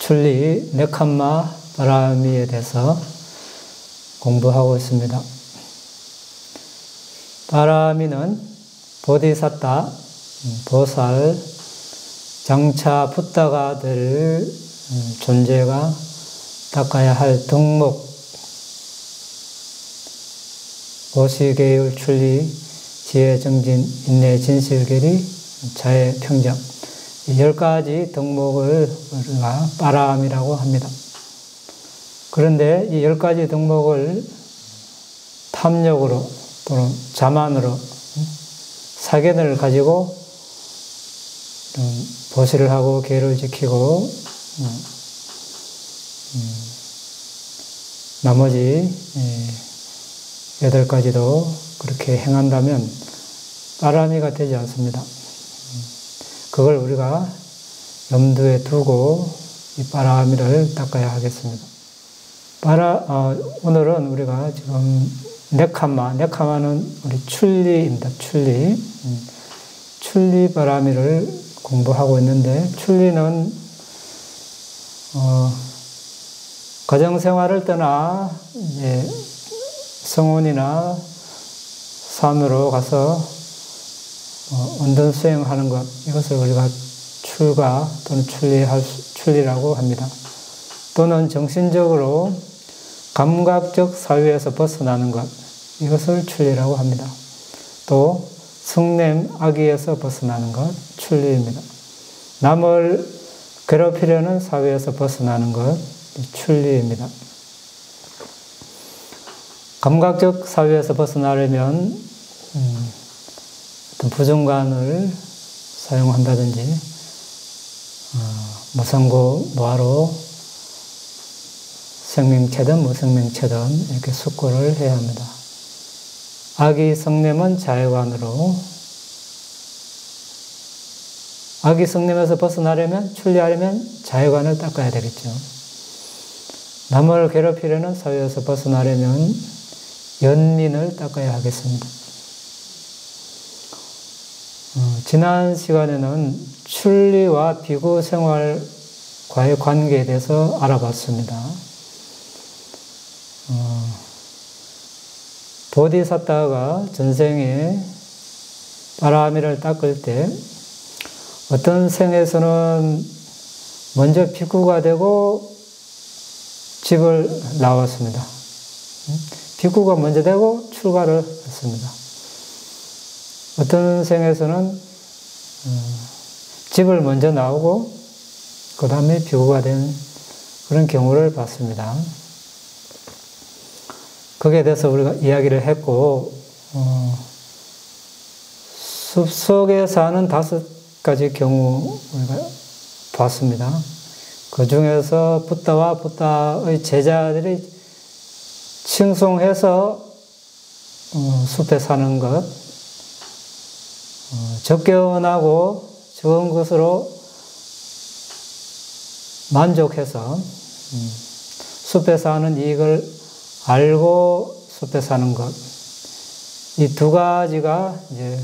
출리 네캄마 바라미에 대해서 공부하고 있습니다. 바라미는 보디사타, 보살, 장차 붓다가 될 존재가 닦아야 할 덕목, 오시계율, 출리, 지혜, 정진, 인내, 진실, 계리, 자애, 평정, 이 10가지 덕목을 우리가 바람이라고 합니다. 그런데 이 10가지 덕목을 탐욕으로 또는 자만으로 사견을 가지고 보시를 하고 계를 지키고 나머지 8가지도 그렇게 행한다면 바라미가 되지 않습니다. 그걸 우리가 염두에 두고 이 바라미를 닦아야 하겠습니다. 오늘은 우리가 지금 네카마는 우리 출리입니다. 출리 바라미를 공부하고 있는데, 출리는 가정생활을 떠나 이제 성원이나 산으로 가서 언든 수행하는 것, 이것을 우리가 출가 또는 출리라고 합니다. 또는 정신적으로 감각적 사유에서 벗어나는 것, 이것을 출리라고 합니다. 또 성냄, 악의에서 벗어나는 것, 출리입니다. 남을 괴롭히려는 사유에서 벗어나는 것, 출리입니다. 감각적 사유에서 벗어나려면 어떤 부정관을 사용한다든지 무상고, 무아로, 생명체든 무생명체든 이렇게 숙고를 해야 합니다. 악의 성냄은 자해관으로, 악의 성냄에서 벗어나려면, 출리하려면 자해관을 닦아야 되겠죠. 남을 괴롭히려는 사유에서 벗어나려면 연민을 닦아야 하겠습니다. 지난 시간에는 출리와 비구 생활과의 관계에 대해서 알아봤습니다. 보디사타가 전생에 바라미를 닦을 때 어떤 생에서는 먼저 비구가 되고 집을 나왔습니다. 비구가 먼저 되고 출가를 했습니다. 어떤 생에서는 집을 먼저 나오고 그 다음에 비구가 된 그런 경우를 봤습니다. 거기에 대해서 우리가 이야기를 했고, 숲속에 사는 5가지 경우 우리가 봤습니다. 그 중에서 붓다와 붓다의 제자들이 칭송해서 숲에 사는 것, 적견하고 적은 것으로 만족해서 숲에 사는 이익을 알고 숲에 사는 것, 이 2가지가 이제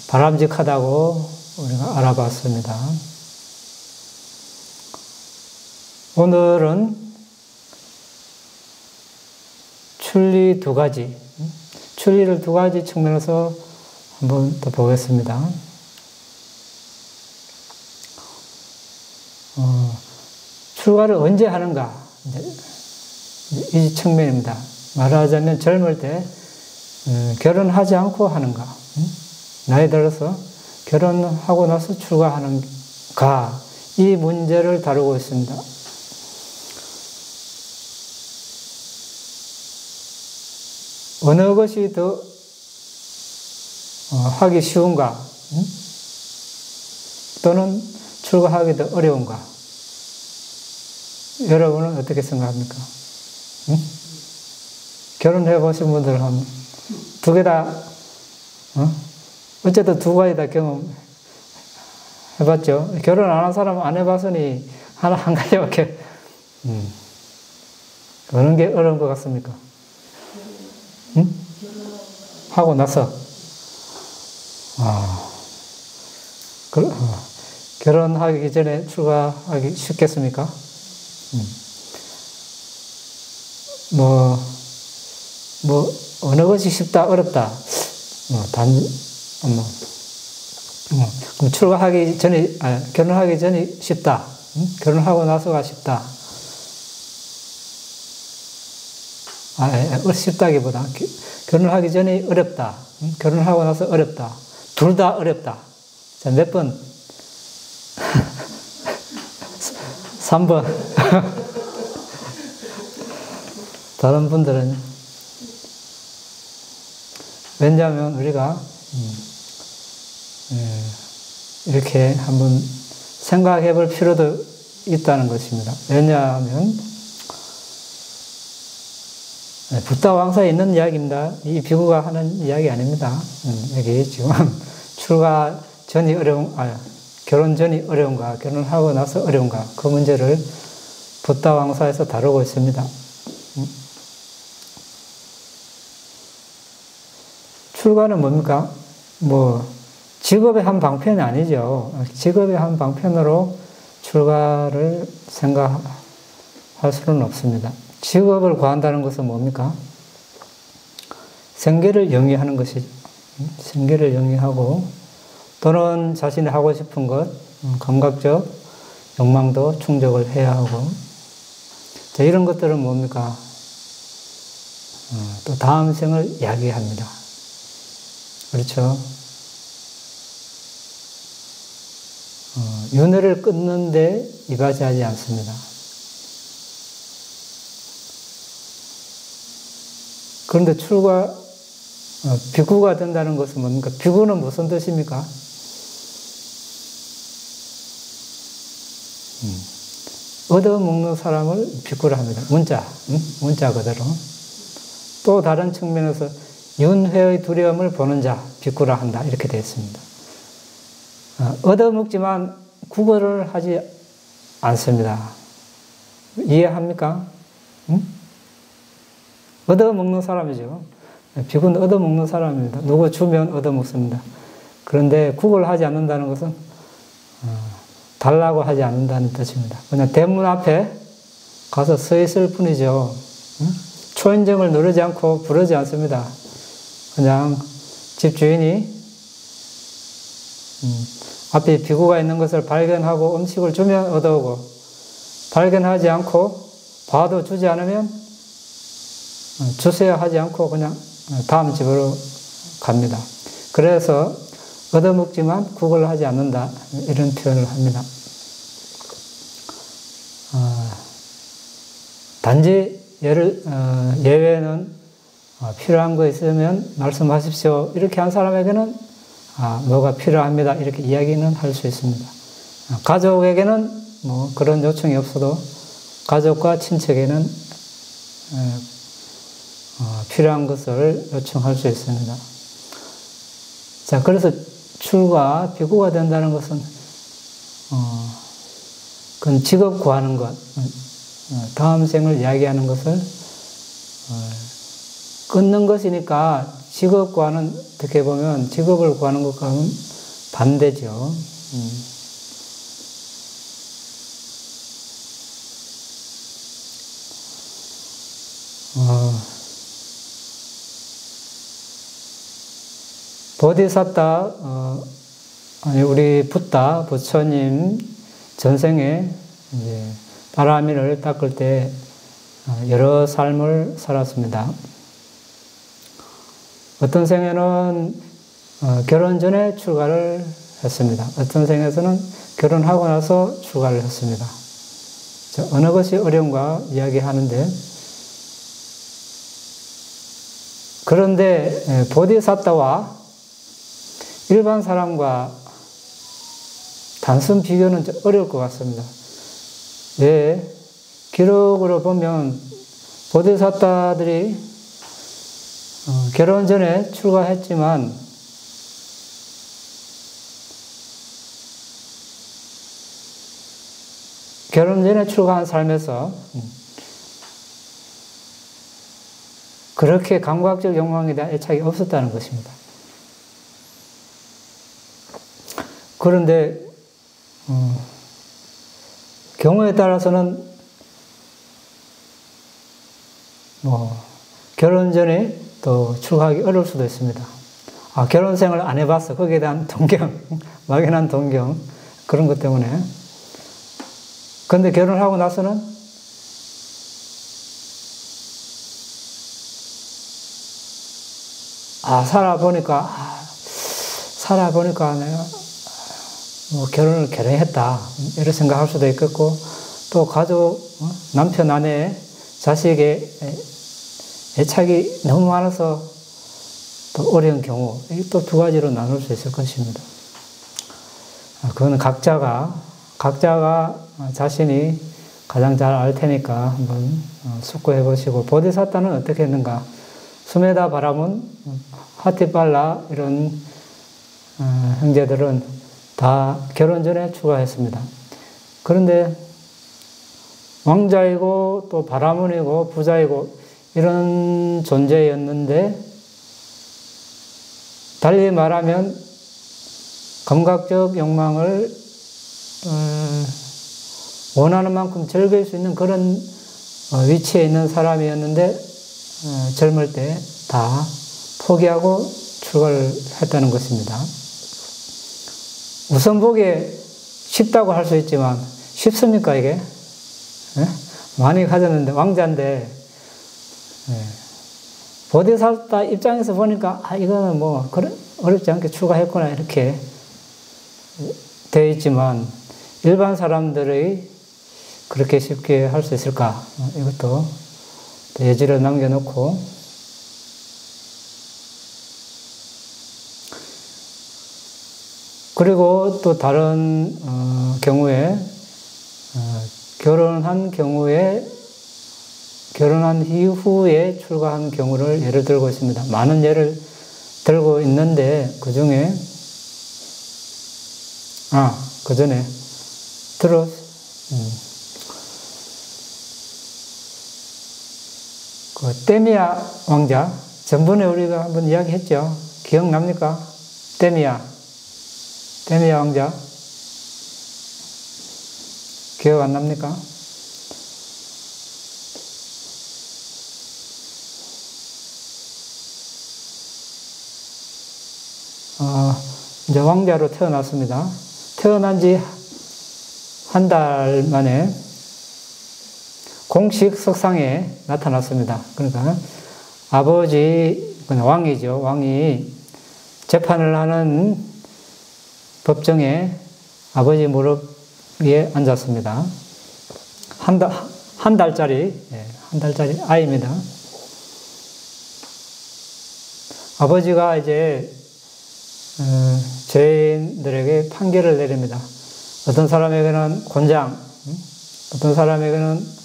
바람직하다고 우리가 알아봤습니다. 오늘은 출리 2가지, 출리를 2가지 측면에서 한번 더 보겠습니다. 출가를 언제 하는가? 이 측면입니다. 말하자면 젊을 때 결혼하지 않고 하는가? 나이 들어서 결혼하고 나서 출가하는가? 이 문제를 다루고 있습니다. 어느 것이 더 하기 쉬운가? 또는 출가하기 더 어려운가? 여러분은 어떻게 생각합니까? 결혼해 보신 분들 하면 2개 다, 어쨌든 2가지 다 경험해봤죠? 결혼 안 한 사람은 안 해봤으니 한 가지밖에, 어느 게 어려운 것 같습니까? 하고 나서, 결혼하기 전에 출가하기 쉽겠습니까? 어느 것이 쉽다, 어렵다. 그럼 출가하기 전에, 결혼하기 전에 쉽다. 결혼하고 나서가 쉽다. 쉽다기보다 결혼하기 전에 어렵다. 결혼하고 나서 어렵다. 둘 다 어렵다. 자, 몇 번? 3번. 다른 분들은 왜냐하면 우리가 이렇게 한번 생각해 볼 필요도 있다는 것입니다. 왜냐하면 붓다 왕사에 있는 이야기입니다. 이 비구가 하는 이야기 아닙니다. 여기 지금 출가 전이 결혼 전이 어려운가, 결혼하고 나서 어려운가, 그 문제를 붓다 왕사에서 다루고 있습니다. 출가는 뭡니까? 직업의 한 방편이 아니죠. 직업의 한 방편으로 출가를 생각할 수는 없습니다. 직업을 구한다는 것은 뭡니까? 생계를 영위하는 것이죠. 생계를 영위하고 또는 자신이 하고 싶은 것, 감각적 욕망도 충족을 해야 하고 자, 이런 것들은 뭡니까? 또 다음 생을 야기합니다. 그렇죠? 윤회를 끊는데 이바지하지 않습니다. 그런데 비구가 된다는 것은 뭡니까? 비구는 무슨 뜻입니까? 얻어먹는 사람을 비구라 합니다. 문자 그대로. 또 다른 측면에서 윤회의 두려움을 보는 자, 비구라 한다. 이렇게 되어 있습니다. 얻어먹지만 구걸을 하지 않습니다. 이해합니까? 얻어먹는 사람이죠. 비구는 얻어먹는 사람입니다. 누구 주면 얻어먹습니다. 그런데 구걸하지 않는다는 것은 달라고 하지 않는다는 뜻입니다. 그냥 대문 앞에 가서 서 있을 뿐이죠. 초인종을 누르지 않고 부르지 않습니다. 그냥 집주인이 앞에 비구가 있는 것을 발견하고 음식을 주면 얻어오고 발견하지 않고 봐도 주지 않으면 주세요 하지 않고 그냥 다음 집으로 갑니다. 그래서 얻어먹지만 구걸하지 않는다 이런 표현을 합니다. 단지 예외는 필요한 거 있으면 말씀하십시오 이렇게 한 사람에게는 뭐가 필요합니다 이렇게 이야기는 할 수 있습니다. 가족에게는 그런 요청이 없어도 가족과 친척에는 필요한 것을 요청할 수 있습니다. 자, 그래서 출가, 비구가 된다는 것은, 그건 직업 구하는 것, 다음 생을 이야기하는 것을 끊는 것이니까 직업 구하는, 어떻게 보면 직업을 구하는 것과는 반대죠. 보디사타, 우리 붓다, 부처님 전생에 이제 바라미를 닦을 때 여러 삶을 살았습니다. 어떤 생에는 결혼 전에 출가를 했습니다. 어떤 생에서는 결혼하고 나서 출가를 했습니다. 어느 것이 어려운가 이야기하는데, 그런데 보디사타와 일반 사람과 단순 비교는 좀 어려울 것 같습니다. 왜? 기록으로 보면 보디사타들이 결혼 전에 출가했지만 결혼 전에 출가한 삶에서 그렇게 감각적 욕망에 대한 애착이 없었다는 것입니다. 그런데 경우에 따라서는 결혼 전에 또 출가하기 어려울 수도 있습니다. 결혼 생활을 안 해봤어. 거기에 대한 동경, 막연한 동경, 그런 것 때문에. 근데 결혼하고 나서는 살아보니까 내가 결혼을 결혼했다. 이런 생각할 수도 있겠고, 또 가족, 남편, 아내, 자식의 애착이 너무 많아서 또 어려운 경우, 또 두 가지로 나눌 수 있을 것입니다. 그거는 각자가 자신이 가장 잘 알 테니까 한번 숙고해 보시고, 보디사타는 어떻게 했는가? 수메다 바라문, 하티팔라 이런 형제들은 다 결혼 전에 출가했습니다. 그런데 왕자이고 또 바라문이고 부자이고 이런 존재였는데, 달리 말하면 감각적 욕망을 원하는 만큼 즐길 수 있는 그런 위치에 있는 사람이었는데, 젊을 때 다 포기하고 출가를 했다는 것입니다. 우선 보기에 쉽다고 할 수 있지만 쉽습니까 이게? 많이 가졌는데, 왕자인데 보디사타 입장에서 보니까 이거는 그래 어렵지 않게 출가했구나 이렇게 되어 있지만, 일반 사람들이 그렇게 쉽게 할 수 있을까? 이것도 예지를 남겨놓고, 그리고 또 다른 경우에 결혼한 이후에 출가한 경우를 예를 들고 있습니다. 많은 예를 들고 있는데, 그 중에 그 전에 그 데미아 왕자, 전번에 우리가 한번 이야기했죠. 기억납니까? 데미아 왕자 기억 안 납니까? 이제 왕자로 태어났습니다. 태어난 지 한 달 만에 공식 석상에 나타났습니다. 그러니까 아버지, 왕이죠. 왕이 재판을 하는 법정에 아버지 무릎 위에 앉았습니다. 한 달짜리 아이입니다. 아버지가 이제 죄인들에게 판결을 내립니다. 어떤 사람에게는 곤장, 어떤 사람에게는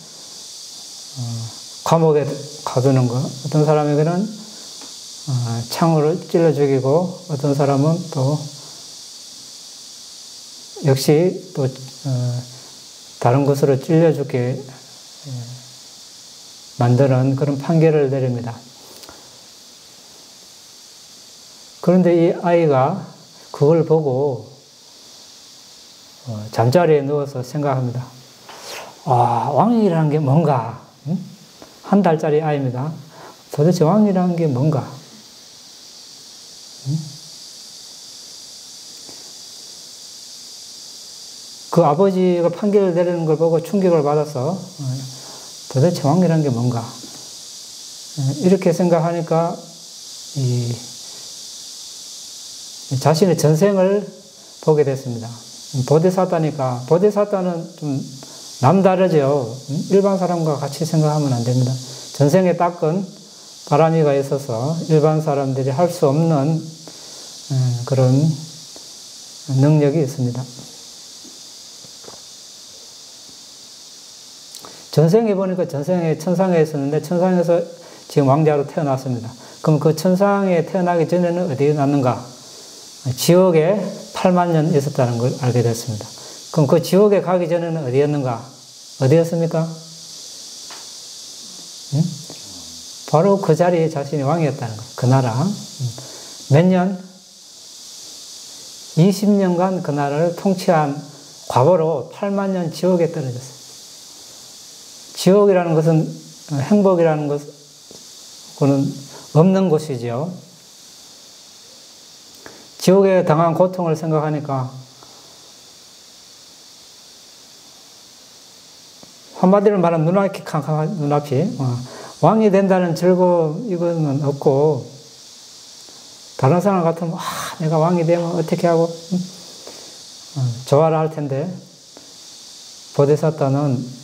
감옥에 가두는 것, 어떤 사람에게는 창으로 찔러 죽이고, 어떤 사람은 또 역시 또 다른 것으로 찔려 죽게 만드는 그런 판결을 내립니다. 그런데 이 아이가 그걸 보고 잠자리에 누워서 생각합니다. 왕이라는 게 뭔가? 한 달짜리 아이입니다. 도대체 왕이라는 게 뭔가? 그 아버지가 판결을 내리는 걸 보고 충격을 받아서 도대체 왕이라는 게 뭔가? 이렇게 생각하니까 자신의 전생을 보게 됐습니다. 보디사타니까, 보디사타는 좀 남다르죠. 일반 사람과 같이 생각하면 안 됩니다. 전생에 닦은 바람이가 있어서 일반 사람들이 할 수 없는 그런 능력이 있습니다. 전생에 보니까 전생에 천상에 있었는데, 천상에서 지금 왕자로 태어났습니다. 그럼 그 천상에 태어나기 전에는 어디에 났는가? 지옥에 8만 년 있었다는 걸 알게 됐습니다. 그럼 그 지옥에 가기 전에는 어디였는가? 어디였습니까? 바로 그 자리에 자신이 왕이었다는 거예요. 그 나라. 몇 년? 20년간 그 나라를 통치한 과거로 8만 년 지옥에 떨어졌어요. 지옥이라는 것은 행복이라는 것은 없는 곳이죠. 지옥에 당한 고통을 생각하니까 한마디로 말하면 눈앞이 캄캄한 눈앞이 왕이 된다는 즐거움 이거는 없고 다른 사람 같으면 내가 왕이 되면 어떻게 하고 좋아라 할 텐데 보디사타는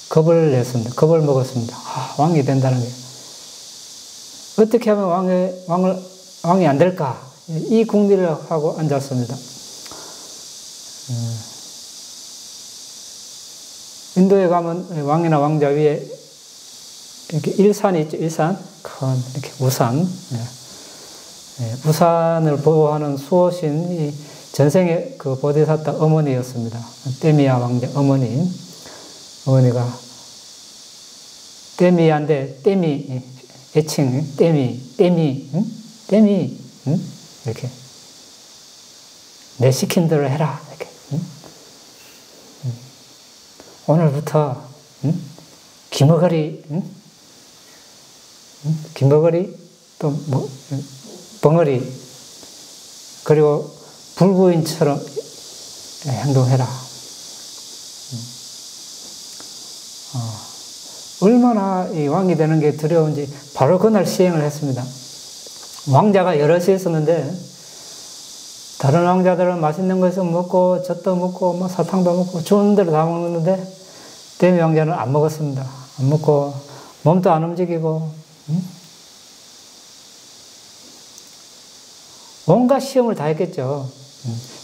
겁을 냈습니다. 겁을 먹었습니다. 왕이 된다는 게 어떻게 하면 왕이 안 될까? 이 궁리를 하고 앉았습니다. 인도에 가면 왕이나 왕자 위에 이렇게 일산이 있죠. 일산, 큰 이렇게 우산. 우산을 보호하는 수호신이 전생의 그 보디사타 어머니였습니다. 데미아 왕자 어머니가 데미아인데 데미 애칭 데미 이렇게 내 시킨 대로 해라 이렇게. 오늘부터 기머거리 또 뭐 벙어리 그리고 불구인처럼 행동해라. 얼마나 이 왕이 되는 게 두려운지 바로 그날 시행을 했습니다. 왕자가 여럿이 있었는데 다른 왕자들은 맛있는 것을 먹고 젖도 먹고 뭐 사탕도 먹고 좋은 대로 다 먹는데 데미 왕자는 안 먹었습니다. 안 먹고 몸도 안 움직이고 온갖 시험을 다 했겠죠.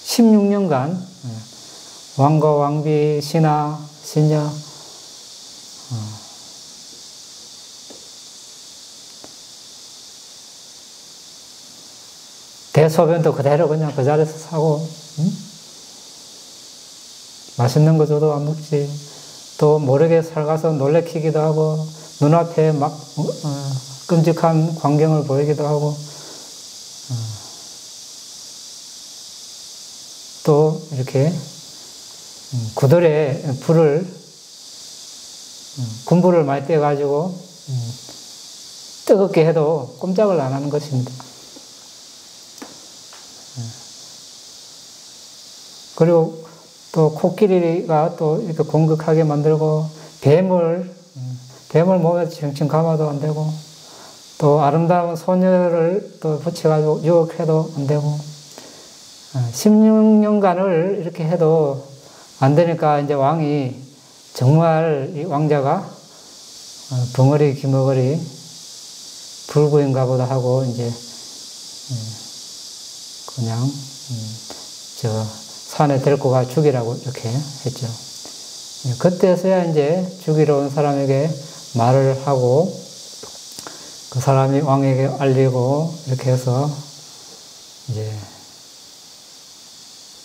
16년간 왕과 왕비, 신하, 신녀 대소변도 그대로 그냥 그 자리에서 사고 맛있는 거 줘도 안 먹지. 또 모르게 살가서 놀래키기도 하고 눈앞에 막 끔찍한 광경을 보이기도 하고 또 이렇게 구들에 군불을 많이 떼가지고 뜨겁게 해도 꼼짝을 안 하는 것입니다. 그리고 또 코끼리가 또 이렇게 공격하게 만들고 뱀을 몸에 칭칭 감아도 안 되고 또 아름다운 소녀를 또 붙여가지고 유혹해도 안 되고 16년간을 이렇게 해도 안 되니까 이제 왕이 정말 이 왕자가 벙어리 기머거리 불구인가 보다 하고 이제 그냥 저 산에 데리고 가 죽이라고 이렇게 했죠. 그때서야 이제 죽이러 온 사람에게 말을 하고 그 사람이 왕에게 알리고 이렇게 해서 이제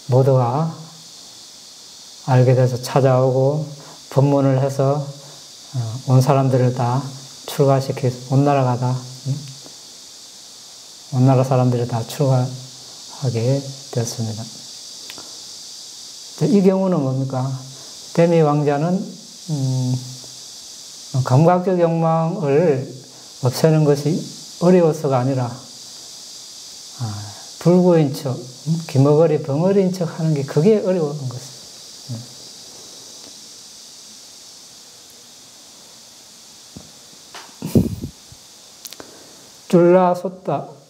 모두가 알게 돼서 찾아오고 법문을 해서 온 사람들을 다 출가시키고 온 나라 사람들을 다 출가하게 되었습니다. 이 경우는 뭡니까? 데미 왕자는 감각적 욕망을 없애는 것이 어려워서가 아니라 불구인 척, 기머거리, 벙어리인 척 하는 게 그게 어려운 것이에요.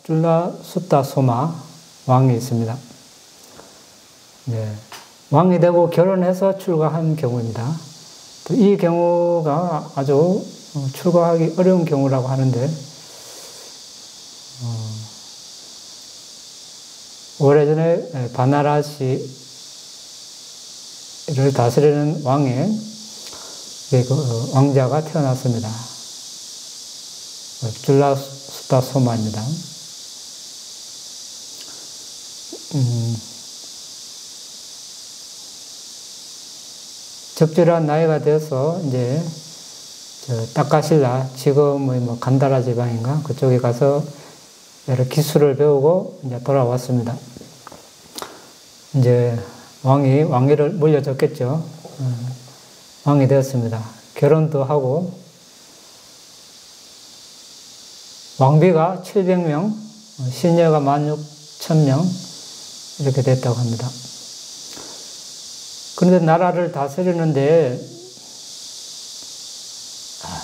줄라숫다 소마 왕이 있습니다. 네. 왕이 되고 결혼해서 출가한 경우입니다. 또 이 경우가 아주 출가하기 어려운 경우라고 하는데 오래전에 바나라시를 다스리는 왕의 그 왕자가 태어났습니다. 줄라숫다 소마입니다. 적절한 나이가 되어서 이제 딱가실라 지금의 뭐 간다라 지방인가 그쪽에 가서 여러 기술을 배우고 이제 돌아왔습니다. 이제 왕위를 물려줬겠죠. 왕이 되었습니다. 결혼도 하고, 왕비가 700명, 시녀가 16,000명, 이렇게 됐다고 합니다. 그런데 나라를 다스리는데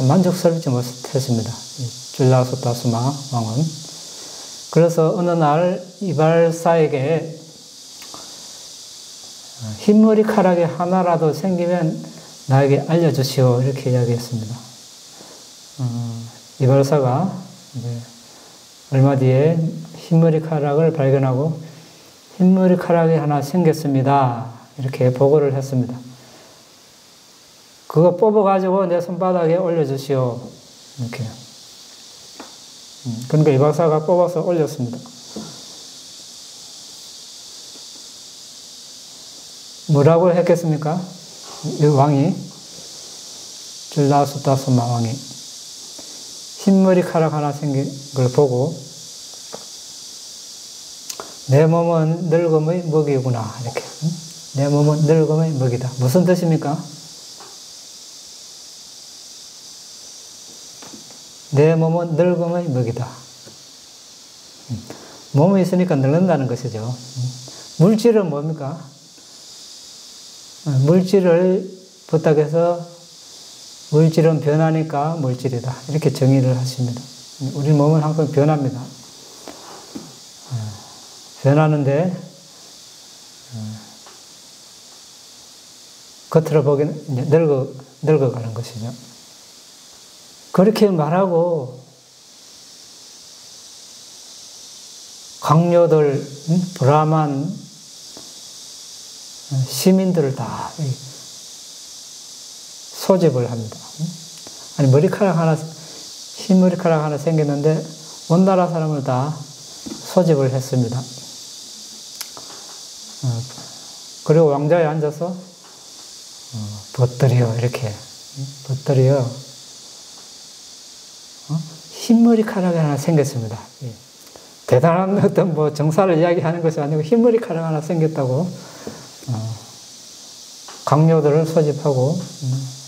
만족스럽지 못했습니다. 줄라소타스마 왕은. 그래서 어느 날 이발사에게 흰머리카락이 하나라도 생기면 나에게 알려주시오, 이렇게 이야기했습니다. 이발사가 얼마 뒤에 흰머리카락을 발견하고 흰머리카락이 하나 생겼습니다, 이렇게 보고를 했습니다. 그거 뽑아가지고 내 손바닥에 올려주시오, 이렇게. 그러니까 이발사가 뽑아서 올렸습니다. 뭐라고 했겠습니까? 이 왕이, 줄라소타스마 왕이 흰머리카락 하나 생긴 걸 보고 내 몸은 늙음의 먹이구나, 이렇게. 내 몸은 늙음의 먹이다. 무슨 뜻입니까? 내 몸은 늙음의 먹이다. 몸이 있으니까 늙는다는 것이죠. 물질은 뭡니까? 물질을 부탁해서 물질은 변하니까 물질이다, 이렇게 정의를 하십니다. 우리 몸은 항상 변합니다. 변하는데 겉으로 보기는 이제 늙어가는 것이죠. 그렇게 말하고 강요들, 브라만 시민들을 다 소집을 합니다. 아니, 흰머리카락 하나 생겼는데 온 나라 사람을 다 소집을 했습니다. 그리고 왕좌에 앉아서 벗들여, 이렇게 벗들여 흰머리카락이 하나 생겼습니다. 대단한 어떤 뭐 정사를 이야기하는 것이 아니고 흰머리카락 하나 생겼다고 강요들을 소집하고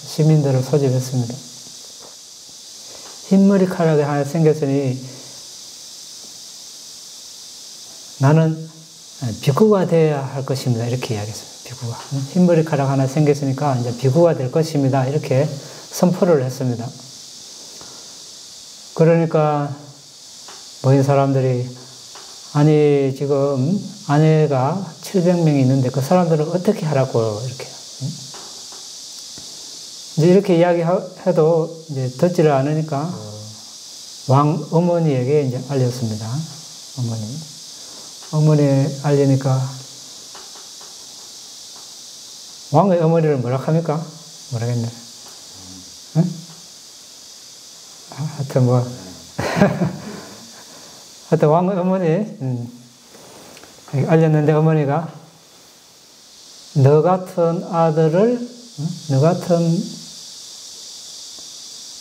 시민들을 소집했습니다. 흰머리카락이 하나 생겼으니 나는 비구가 되어야 할 것입니다, 이렇게 이야기했습니다. 비구가. 흰머리카락 하나 생겼으니까 이제 비구가 될 것입니다, 이렇게 선포를 했습니다. 그러니까 모인 사람들이, 아니 지금 아내가 700명이 있는데 그 사람들은 어떻게 하라고, 이렇게. 이제 이렇게 이야기해도 이제 듣지를 않으니까 왕 어머니에게 이제 알렸습니다. 어머니에 알리니까 왕의 어머니를 뭐라 합니까? 모르겠네. 응? 하여튼 뭐 하여튼 왕의 어머니 알렸는데 어머니가 너 같은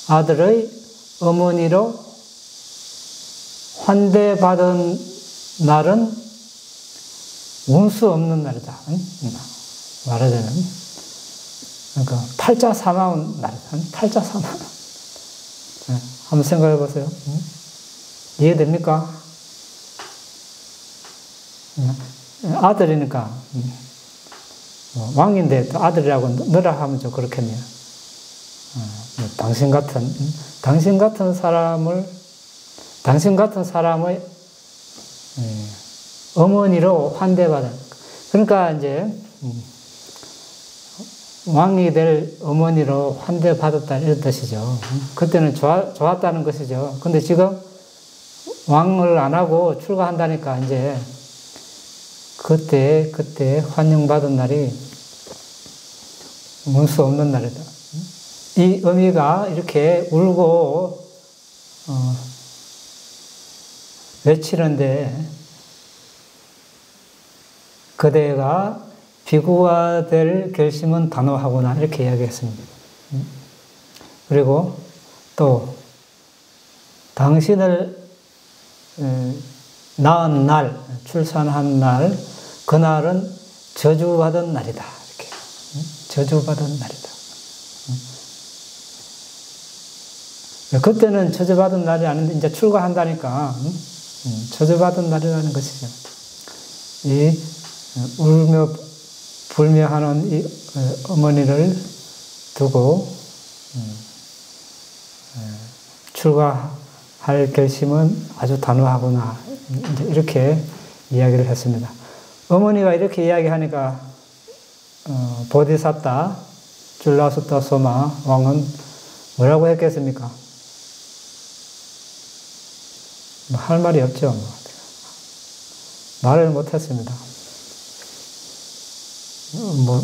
아들의 어머니로 환대받은 날은 운수 없는 날이다. 말하자면 그러니까 팔자 사나운 날이다. 팔자 사나운. 한번 생각해 보세요. 이해됩니까? 아들이니까 왕인데 또 아들이라고 너라 하면 좀 그렇겠네요. 당신 같은 사람의 어머니로 환대받은. 그러니까 이제 왕이 될 어머니로 환대받았다, 이런 뜻이죠. 그때는 좋았다는 것이죠. 근데 지금 왕을 안 하고 출가한다니까 이제 그때 환영받은 날이 운수 없는 날이다. 이 어미가 이렇게 울고 외치는데 그대가 비구가 될 결심은 단호하구나, 이렇게 이야기했습니다. 그리고 또 당신을 낳은 날, 출산한 날, 그날은 저주받은 날이다. 이렇게. 저주받은 날이다. 그때는 저주받은 날이 아닌데 이제 출가한다니까 저주받은 날이라는 것이죠. 이 울며 불며 하는 이 어머니를 두고 출가할 결심은 아주 단호하구나. 이제 이렇게 이야기를 했습니다. 어머니가 이렇게 이야기하니까 보디사타 줄라수타 소마 왕은 뭐라고 했겠습니까? 할 말이 없죠. 말을 못했습니다.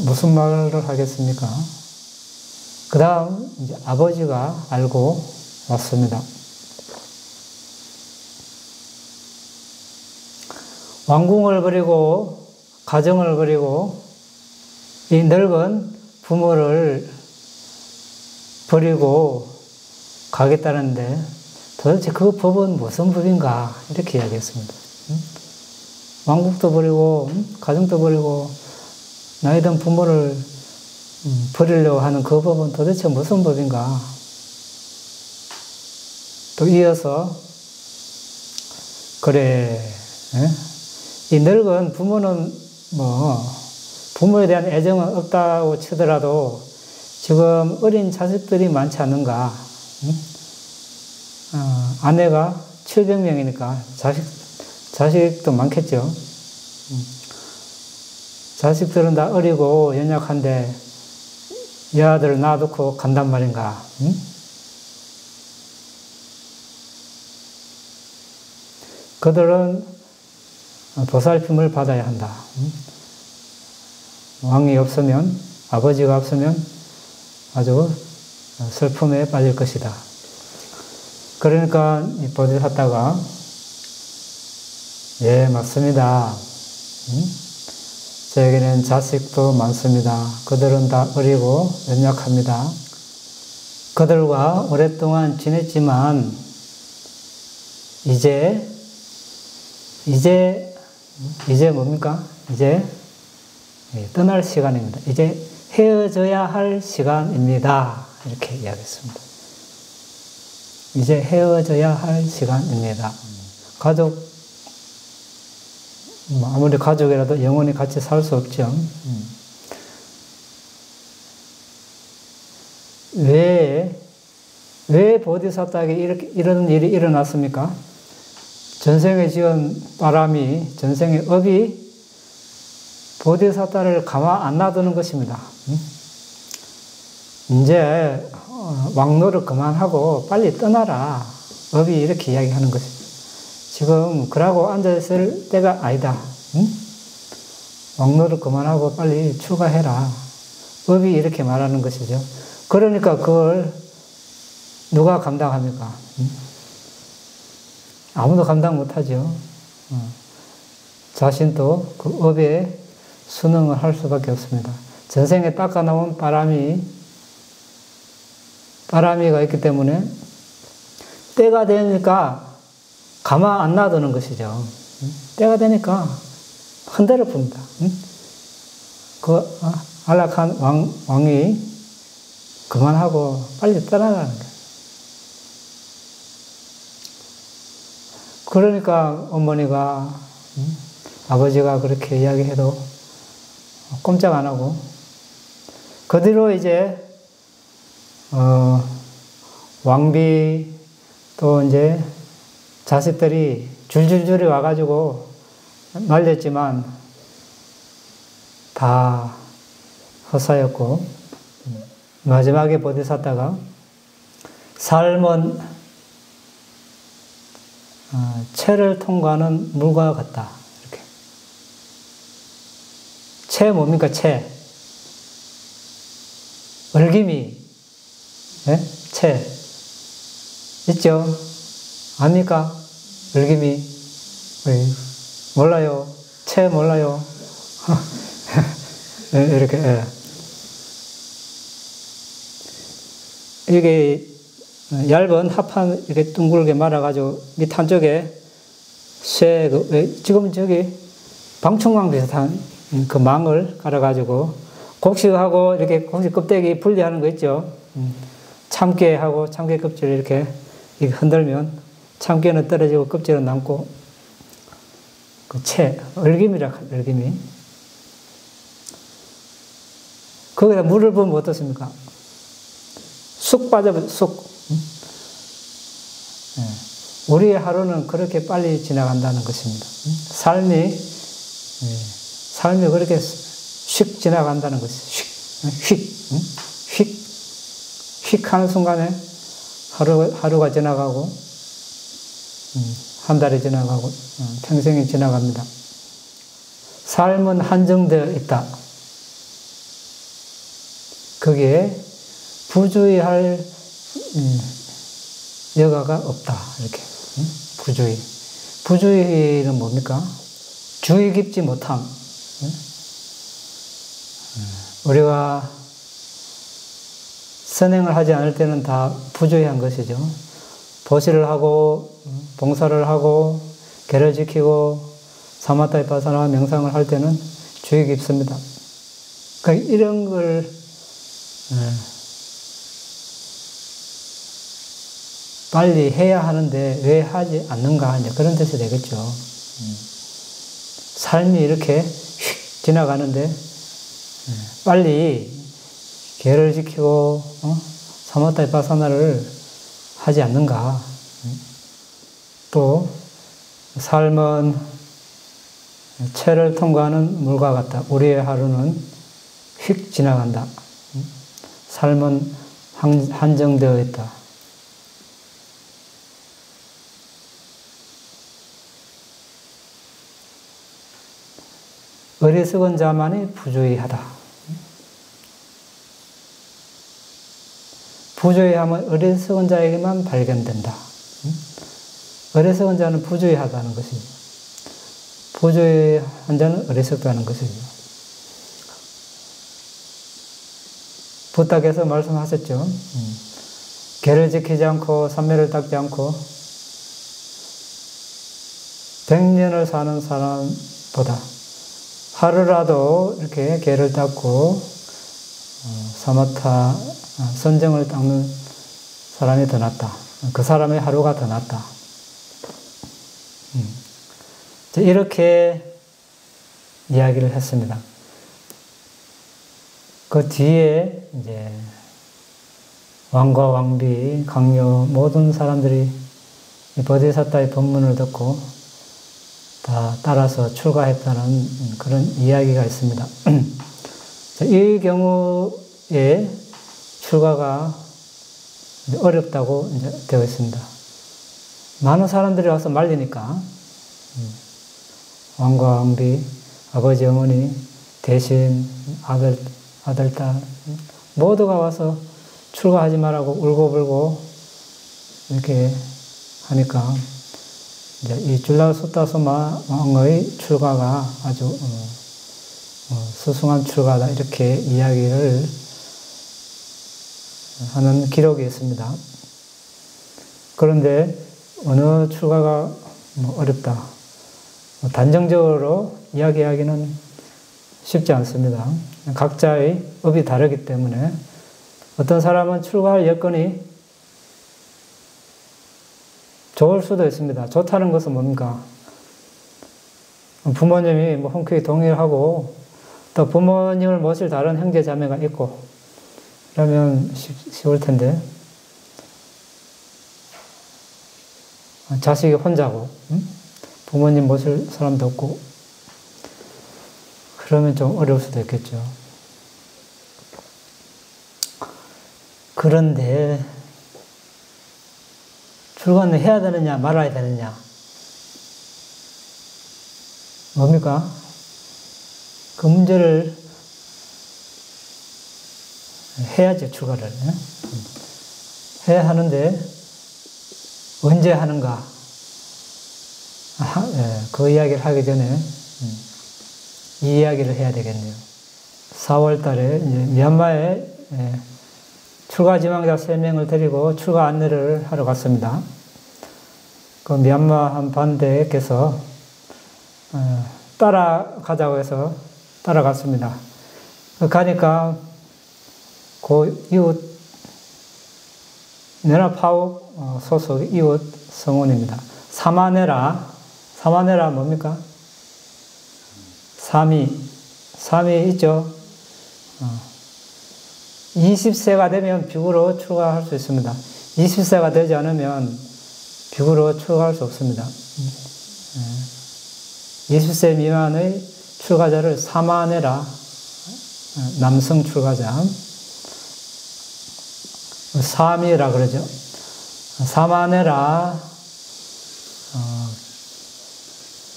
무슨 말을 하겠습니까? 그 다음 이제 아버지가 알고 왔습니다. 왕궁을 버리고 가정을 버리고 이 늙은 부모를 버리고 가겠다는데 도대체 그 법은 무슨 법인가 이렇게 이야기했습니다. 왕국도 버리고 가정도 버리고 나이 든 부모를 버리려고 하는 그 법은 도대체 무슨 법인가. 또 이어서 그래 이 늙은 부모는 부모에 대한 애정은 없다고 치더라도 지금 어린 자식들이 많지 않는가. 아내가 700명이니까 자식도 많겠죠. 자식들은 다 어리고 연약한데 이 아들을 놔두고 간단 말인가. 그들은 보살핌을 받아야 한다. 왕이 없으면, 아버지가 없으면 아주 슬픔에 빠질 것이다. 그러니까 이 보디사타가 예, 맞습니다. 저에게는 자식도 많습니다. 그들은 다 어리고 연약합니다. 그들과 오랫동안 지냈지만 이제 뭡니까? 이제 떠날 시간입니다. 이제 헤어져야 할 시간입니다. 이렇게 이야기했습니다. 이제 헤어져야 할 시간입니다. 가족, 아무리 가족이라도 영원히 같이 살 수 없죠. 왜 보디사타에게 이런 일이 일어났습니까? 전생에 지은 바람이, 전생의 업이 보디사타를 가만 안 놔두는 것입니다. 이제 왕노를 그만하고 빨리 떠나라. 업이 이렇게 이야기하는 것입니다. 지금 그러고 앉아있을 때가 아니다. 왕노를 그만하고 빨리 출가해라. 업이 이렇게 말하는 것이죠. 그러니까 그걸 누가 감당합니까? 아무도 감당 못하죠. 자신도 그 업에 순응을 할 수밖에 없습니다. 전생에 닦아놓은 바람이가 있기 때문에 때가 되니까 가만 안 놔두는 것이죠. 때가 되니까 흔들어 봅니다. 그 안락한 왕이 그만하고 빨리 떠나가는 거예요. 그러니까 어머니가 아버지가 그렇게 이야기해도 꼼짝 안 하고 그 뒤로 이제 왕비 또 이제 자식들이 줄줄줄이 와가지고 말렸지만 다 헛사였고 마지막에 보디사타가 삶은 채를 통과하는 물과 같다. 이렇게. 채 뭡니까? 채. 얼기미. 네? 채. 있죠? 압니까? 얼기미. 몰라요. 채 몰라요. 이렇게. 이게 얇은 합판 이렇게 둥글게 말아가지고 밑 한쪽에 지금 저기 방충망 비슷한 그 망을 깔아가지고 곡식하고 이렇게 곡식 껍데기 분리하는 거 있죠. 참깨하고 참깨 껍질을 이렇게 흔들면 참깨는 떨어지고 껍질은 남고 그 채, 얼김이라 얼김이. 거기다 물을 부으면 어떻습니까? 쑥 빠져버려, 쑥. 우리의 하루는 그렇게 빨리 지나간다는 것입니다. 삶이 그렇게 휙 지나간다는 것이에요. 휙 하는 순간에 하루가 지나가고, 한 달이 지나가고, 평생이 지나갑니다. 삶은 한정되어 있다. 거기에 부주의할 여가가 없다. 이렇게. 부주의. 부주의는 뭡니까? 주의 깊지 못함. 우리가 선행을 하지 않을 때는 다 부주의한 것이죠. 보시를 하고, 봉사를 하고, 계를 지키고, 사마타이파사나 명상을 할 때는 주의 깊습니다. 그러니까 이런 걸 빨리 해야 하는데 왜 하지 않는가, 이제 그런 뜻이 되겠죠. 삶이 이렇게 휙 지나가는데 빨리 계를 지키고 사마타이파사나를 하지 않는가. 또 삶은 채를 통과하는 물과 같다. 우리의 하루는 휙 지나간다. 삶은 한정되어 있다. 어리석은 자만이 부주의하다. 부주의함은 어리석은 자에게만 발견된다. 어리석은 자는 부주의하다는 것이죠. 부주의한 자는 어리석다는 것이죠. 부탁해서 말씀하셨죠. 계를 지키지 않고 삼매를 닦지 않고 100년을 사는 사람보다 하루라도 이렇게 계를 닦고 사마타 선정을 닦는 사람이 더 낫다. 그 사람의 하루가 더 낫다. 이렇게 이야기를 했습니다. 그 뒤에 이제 왕과 왕비, 강요 모든 사람들이 이 보디사타의 법문을 듣고 다 따라서 출가했다는 그런 이야기가 있습니다. 이 경우에 출가가 어렵다고 이제 되어 있습니다. 많은 사람들이 와서 말리니까 왕과 왕비, 아버지, 어머니, 대신 아들, 딸 모두가 와서 출가하지 말라고 울고불고 이렇게 하니까 이제 이 줄라소타소마 왕의 출가가 아주 수승한 출가다 이렇게 이야기를 하는 기록이 있습니다. 그런데 어느 출가가 어렵다. 단정적으로 이야기하기는 쉽지 않습니다. 각자의 업이 다르기 때문에 어떤 사람은 출가할 여건이 좋을 수도 있습니다. 좋다는 것은 뭡니까? 부모님이 흔쾌히 동의하고 또 부모님을 모실 다른 형제 자매가 있고 그러면 쉬울 텐데 자식이 혼자고 부모님 모실 사람도 없고 그러면 좀 어려울 수도 있겠죠. 그런데 출가는 해야 되느냐 말아야 되느냐 뭡니까? 그 문제를 해야죠. 출가를 해야 하는데 언제 하는가 그 이야기를 하기 전에 이 이야기를 해야 되겠네요. 4월 달에 미얀마에 출가 지망자 3명을 데리고 출가 안내를 하러 갔습니다. 그 미얀마 한 반대께서 따라가자고 해서 따라갔습니다. 가니까 그 이웃 네라파우 소속 이웃 성원입니다. 사마네라 뭡니까? 삼위 있죠? 20세가 되면 비구로 출가할 수 있습니다. 20세가 되지 않으면 비구로 출가할 수 없습니다. 20세 미만의 출가자를 사마네라, 남성 출가자, 사미라 그러죠. 사마네라,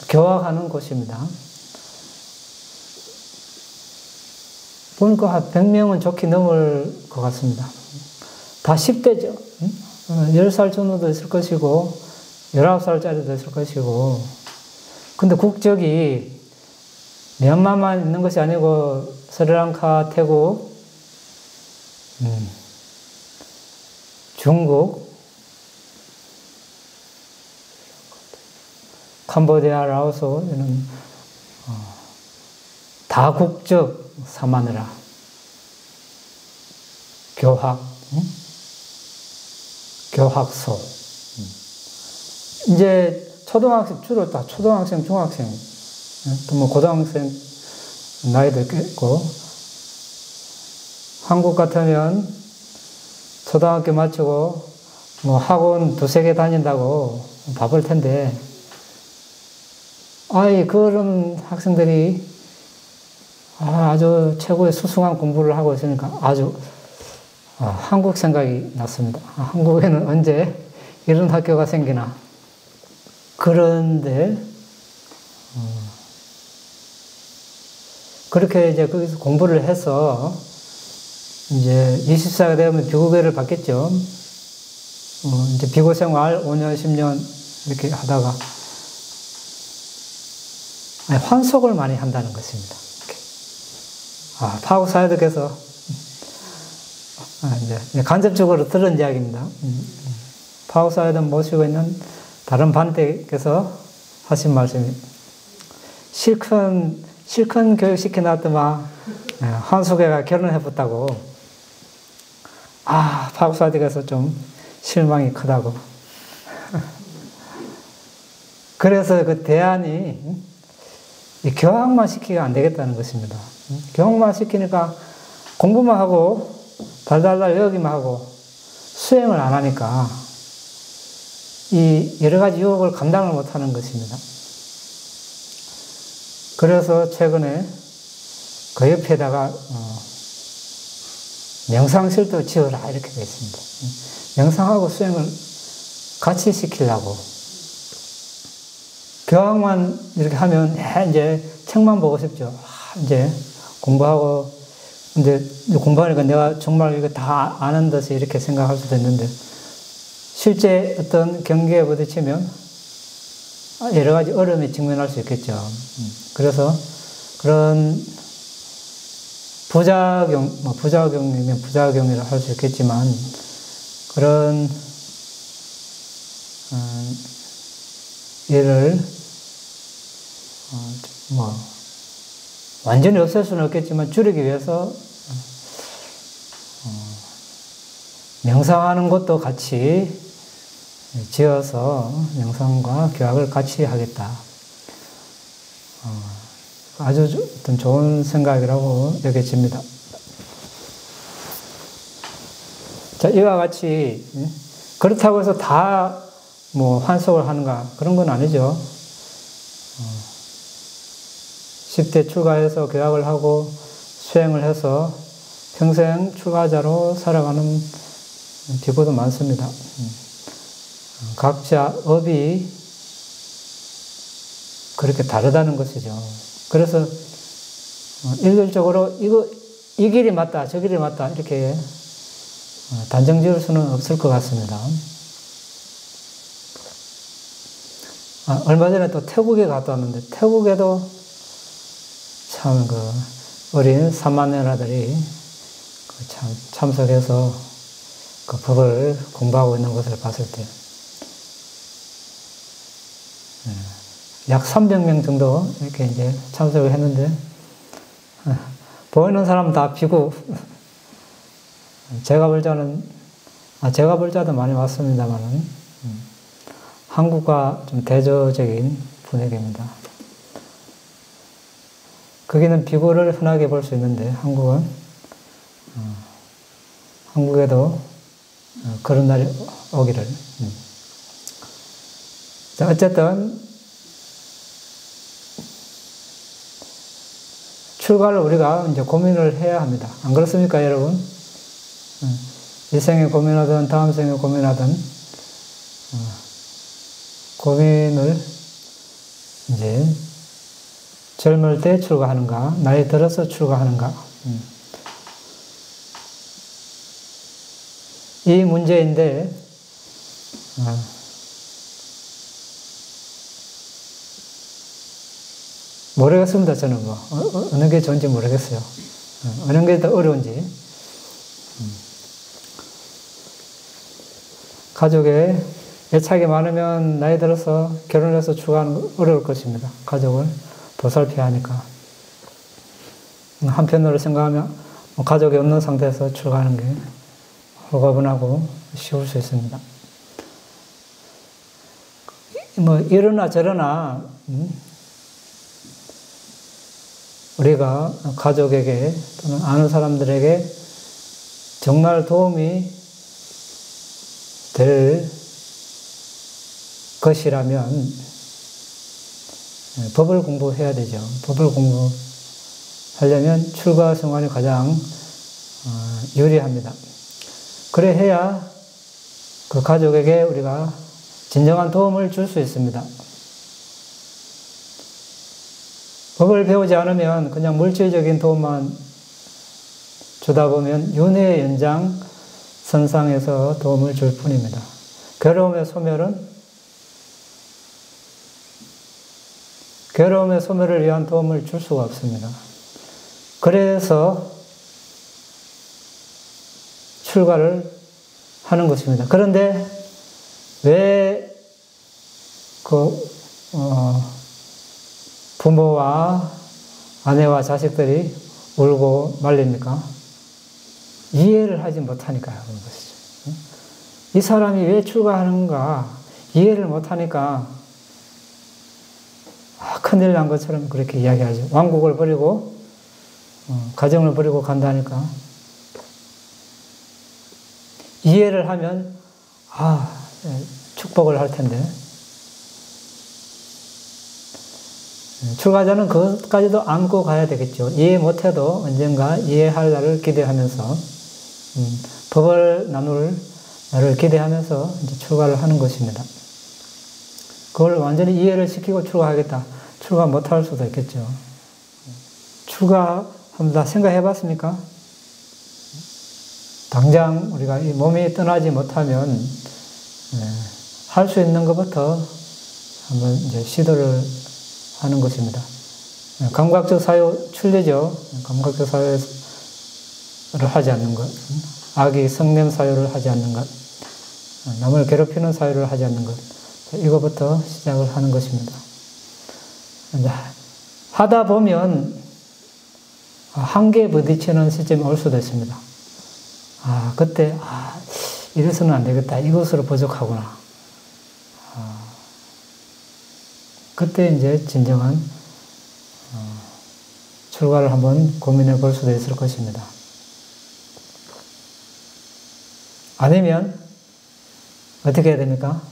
교학하는 곳입니다. 보니까 한 100명은 좋게 넘을 것 같습니다. 다 10대죠. 10살 정도도 있을 것이고, 19살짜리도 있을 것이고, 근데 국적이 미얀마만 있는 것이 아니고, 스리랑카, 태국, 중국, 캄보디아, 라오스, 이런, 다국적 사마네라, 교학소. 이제 초등학생, 주로 다 초등학생, 중학생, 또 뭐 고등학생 나이도 있고, 한국 같으면 초등학교 마치고 뭐 학원 2-3개 다닌다고 바쁠 텐데, 그런 학생들이 아주 최고의 수승한 공부를 하고 있으니까 아주 한국 생각이 났습니다. 한국에는 언제 이런 학교가 생기나. 그런데 그렇게 이제 거기서 공부를 해서 이제 20세가 되면 비구계를 받겠죠. 이제 비구 생활 5년, 10년 이렇게 하다가 환속을 많이 한다는 것입니다. 파국 사회들께서 이제 간접적으로 들은 이야기입니다. 파국 사회들 모시고 있는 다른 반대께서 하신 말씀이 실컷 교육시켜 놨더만 환속애가 결혼해봤다고. 파국 사회들께서 좀 실망이 크다고. 그래서 그 대안이 교학만 시키면 안 되겠다는 것입니다. 교학만 시키니까 공부만 하고 달달달 외우기만 하고 수행을 안 하니까 이 여러 가지 유혹을 감당을 못 하는 것입니다. 그래서 최근에 그 옆에다가 명상실도 지어라 이렇게 되어 있습니다. 명상하고 수행을 같이 시키려고. 교학만 이렇게 하면 이제 책만 보고 싶죠. 이제 공부하고 이제 공부하니까 내가 정말 이거 다 아는 듯이 이렇게 생각할 수도 있는데 실제 어떤 경계에 부딪히면 여러 가지 어려움에 직면할 수 있겠죠. 그래서 그런 부작용이면 부작용이라 할 수 있겠지만 그런 일을 완전히 없앨 수는 없겠지만 줄이기 위해서 명상하는 것도 같이 지어서 명상과 교학을 같이 하겠다. 아주 어떤 좋은 생각이라고 여겨집니다. 자, 이와 같이 그렇다고 해서 다 환속을 하는가 그런 건 아니죠. 10대 출가해서 교학을 하고 수행을 해서 평생 출가자로 살아가는 비구도 많습니다. 각자 업이 그렇게 다르다는 것이죠. 그래서 일률적으로 이 길이 맞다, 저 길이 맞다 이렇게 단정 지을 수는 없을 것 같습니다. 얼마 전에 또 태국에 갔다 왔는데 태국에도 참 어린 사마네라들이 참 참석해서 그 법을 공부하고 있는 것을 봤을 때 약 300명 정도 이렇게 이제 참석을 했는데 보이는 사람 다 비구. 제가 볼 자도 많이 왔습니다만은, 한국과 좀 대조적인 분위기입니다. 거기는 비구를 흔하게 볼 수 있는데, 한국에도 그런 날이 오기를. 자, 어쨌든, 출가를 우리가 이제 고민을 해야 합니다. 안 그렇습니까, 여러분? 이 생에 고민하든, 다음 생에 고민하든, 고민을 이제 젊을 때 출가하는가, 나이 들어서 출가하는가. 이 문제인데, 모르겠습니다, 저는 어느 게 좋은지 모르겠어요. 어느 게 더 어려운지. 가족에 애착이 많으면 나이 들어서 결혼해서 출가하는 거 어려울 것입니다. 가족을 보살펴야 하니까. 한편으로 생각하면 가족이 없는 상태에서 출가하는 게 홀가분하고 쉬울 수 있습니다. 이러나 저러나 우리가 가족에게 또는 아는 사람들에게 정말 도움이 될 것이라면 법을 공부해야 되죠. 법을 공부하려면 출가 생활이 가장 유리합니다. 그래 해야 그 가족에게 우리가 진정한 도움을 줄 수 있습니다. 법을 배우지 않으면 그냥 물질적인 도움만 주다 보면 윤회 연장선상에서 도움을 줄 뿐입니다. 괴로움의 소멸을 위한 도움을 줄 수가 없습니다. 그래서 출가를 하는 것입니다. 그런데 왜 부모와 아내와 자식들이 울고 말립니까? 이해를 하지 못하니까요. 그런 것이죠. 이 사람이 왜 출가하는가 이해를 못하니까 큰일 난 것처럼 그렇게 이야기하죠. 왕국을 버리고 가정을 버리고 간다니까. 이해를 하면 축복을 할 텐데. 출가자는 그것까지도 안고 가야 되겠죠. 이해 못해도 언젠가 이해할 날을 기대하면서 법을 나눌 날을 기대하면서 이제 출가를 하는 것입니다. 그걸 완전히 이해를 시키고 출가하겠다. 출가 못할 수도 있겠죠. 출가 한번 다 생각해 봤습니까? 당장 우리가 이 몸이 떠나지 못하면 할 수 있는 것부터 한번 이제 시도를 하는 것입니다. 감각적 사유 출리죠. 감각적 사유를 하지 않는 것, 악의 성냄 사유를 하지 않는 것, 남을 괴롭히는 사유를 하지 않는 것, 이거부터 시작을 하는 것입니다. 하다 보면 한계에 부딪히는 시점이 올 수도 있습니다. 그때 이래서는 안 되겠다. 이것으로 부족하구나. 그때 이제 진정한 출가를 한번 고민해 볼 수도 있을 것입니다. 아니면 어떻게 해야 됩니까?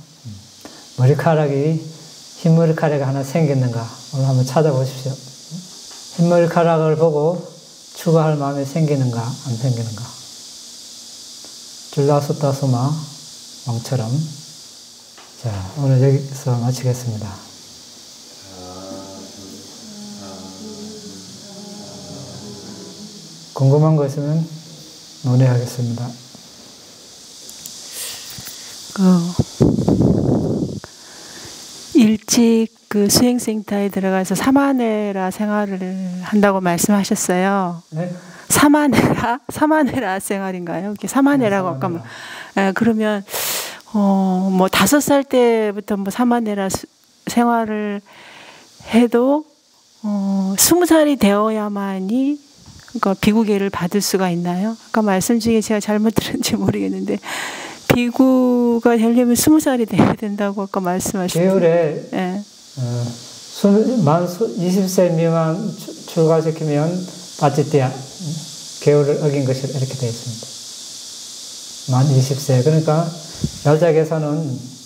흰머리카락이 하나 생겼는가? 오늘 한번 찾아보십시오. 흰머리카락을 보고 출가할 마음이 생기는가 안 생기는가? 줄라수타수마 왕처럼. 자, 오늘 여기서 마치겠습니다. 궁금한 거 있으면 논의하겠습니다. 일찍 수행센터에 들어가서 사마네라 생활을 한다고 말씀하셨어요. 네? 사마네라 생활인가요? 이렇게 사마네라고 아까 그러면 5살 때부터 사마네라 생활을 해도 20살이 되어야만이 그러니까 비구계를 받을 수가 있나요? 아까 말씀 중에 제가 잘못 들었는지 모르겠는데 비구가 되려면 20살이 돼야 된다고 아까 말씀하셨는데 계율에 네. 만 20세 미만 출가시키면 빠지띠야 계율을 어긴 것이 이렇게 되어 있습니다. 만 20세 그러니까 날짜 계산은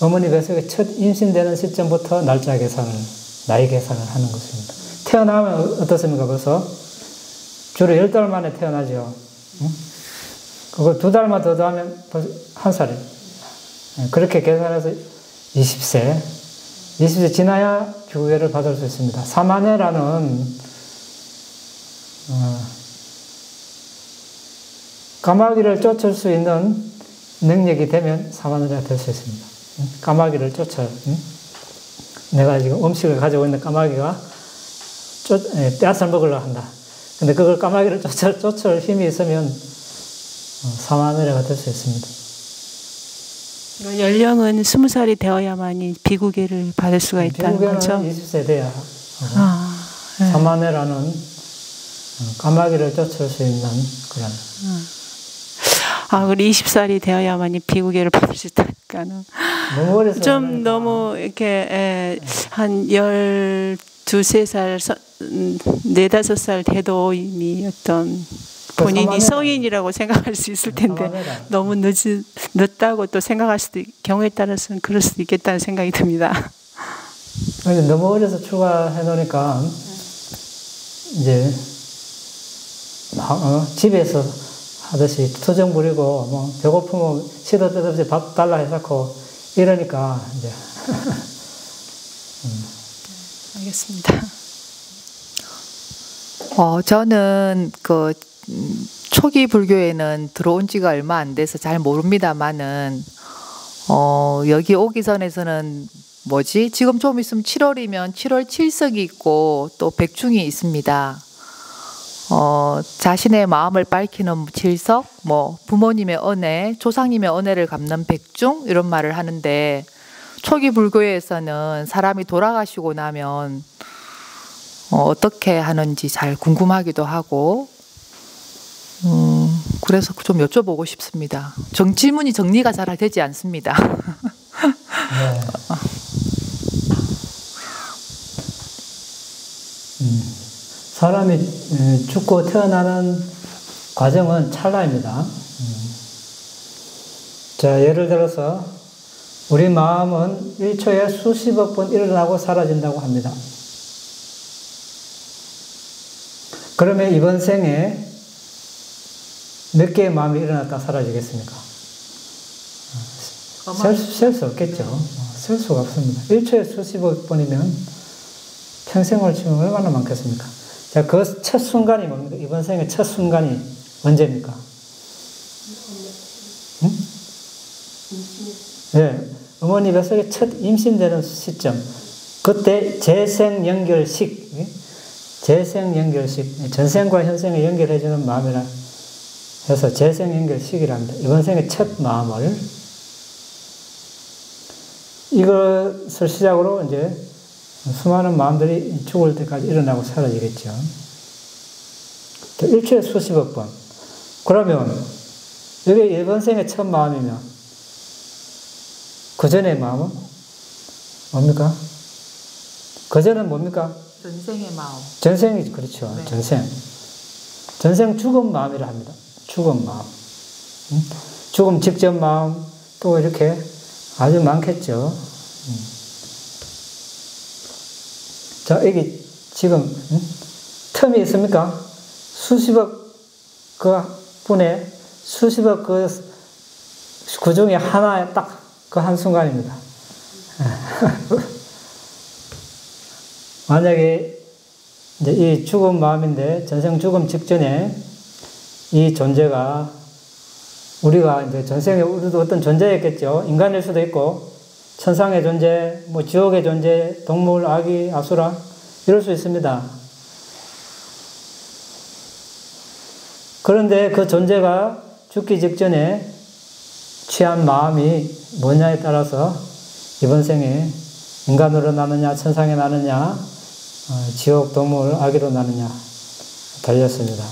어머니 뱃속에 첫 임신되는 시점부터 날짜 계산을 나이 계산을 하는 것입니다. 태어나면 어떻습니까? 벌써 주로 10달 만에 태어나죠. 그걸 2달만 더 더하면 벌써 1살이에요. 그렇게 계산해서 20세 지나야 비구계를 받을 수 있습니다. 사마네라는 까마귀를 쫓을 수 있는 능력이 되면 사마네가 될 수 있습니다. 까마귀를 쫓아 내가 지금 음식을 가지고 있는 까마귀가 뺏어 먹으려고 한다. 근데 그걸 까마귀를 쫓을 힘이 있으면 사마네가 될 수 있습니다. 연령은 20살이 되어야만이 비구계를 받을 수가 있다는 거죠? 비구계는 20세 돼야 하고 네. 사마네라는 까마귀를 쫓을 수 있는 그런 그리고 20살이 되어야만이 비구계를 받을 수 있다니까는 너무 어려서 좀 너무 이렇게 한 12~13살 4~5살 돼도 이미 어떤 본인이 성인이라고 생각할 수 있을 텐데 너무 늦다고 또 생각할 수도 경우에 따라서는 그럴 수도 있겠다는 생각이 듭니다. 너무 어려서 출가해 놓으니까 이제 집에서 하듯이 투정 부리고 뭐 배고프면 시도 때도 없이 밥 달라 해놓고 이러니까 이제 알겠습니다. 저는 초기 불교에는 들어온 지가 얼마 안 돼서 잘 모릅니다만은 여기 오기 전에서는 지금 좀 있으면 7월이면 7월 7석이 있고 또 백중이 있습니다. 자신의 마음을 밝히는 7석, 부모님의 은혜, 조상님의 은혜를 갚는 백중 이런 말을 하는데 초기 불교에서는 사람이 돌아가시고 나면 어떻게 하는지 잘 궁금하기도 하고 그래서 좀 여쭤보고 싶습니다. 질문이 정리가 잘 되지 않습니다. 네. 사람이 죽고 태어나는 과정은 찰나입니다. 자, 예를 들어서 우리 마음은 1초에 수십억 번 일어나고 사라진다고 합니다. 그러면 이번 생에 몇 개의 마음이 일어났다 사라지겠습니까? 셀 수 없겠죠. 셀 수가 없습니다. 1초에 수십억 번이면 평생을 치면 얼마나 많겠습니까? 자, 그 첫 순간이 뭡니까? 이번 생의 첫 순간이 언제입니까? 네, 어머니 뱃속에 첫 임신되는 시점. 그때 재생연결식, 전생과 현생을 연결해주는 마음이라 해서 재생연결식이랍니다. 이번 생의 첫 마음을 이것을 시작으로 이제 수많은 마음들이 죽을 때까지 일어나고 사라지겠죠. 일초에 수십억 번. 그러면 이게 이번 생의 첫 마음이면 그 전의 마음은 뭡니까? 그 전은 뭡니까? 전생의 마음. 전생이 그렇죠. 네. 전생 죽은 마음이라 합니다. 죽은 마음. 죽음 직전 마음 또 이렇게 아주 많겠죠. 자, 여기 지금 틈이 있습니까? 수십억 그 분에 수십억 그 중에 하나에 딱 그 한순간입니다. 만약에 이제 이 죽은 마음인데 전생 죽음 직전에 이 존재가 우리가 이제 전생에 우리도 어떤 존재였겠죠. 인간일 수도 있고 천상의 존재, 지옥의 존재, 동물, 아기, 아수라 이럴 수 있습니다. 그런데 그 존재가 죽기 직전에 취한 마음이 뭐냐에 따라서 이번 생에 인간으로 나느냐, 천상에 나느냐, 지옥 동물 아기로 나느냐 달렸습니다.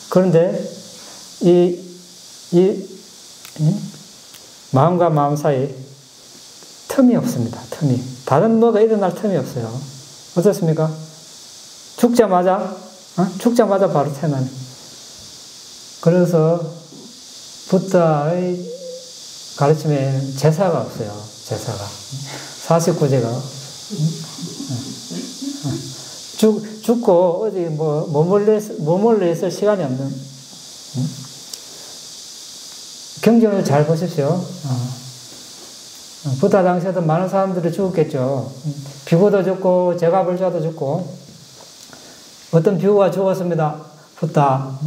그런데 이 마음과 마음 사이 틈이 없습니다. 틈이. 다른 뭐가 일어날 틈이 없어요. 어떻습니까? 죽자마자 바로 태어나는. 그래서 부다의 가르침에는 제사가 없어요. 제사가. 49제가. 죽고 어디 머물러 있을 시간이 없는. 경전을 잘 보십시오. 부다 당시에도 많은 사람들이 죽었겠죠. 비구도 죽고 제가불자도 죽고 어떤 비구가 죽었습니다. 부다.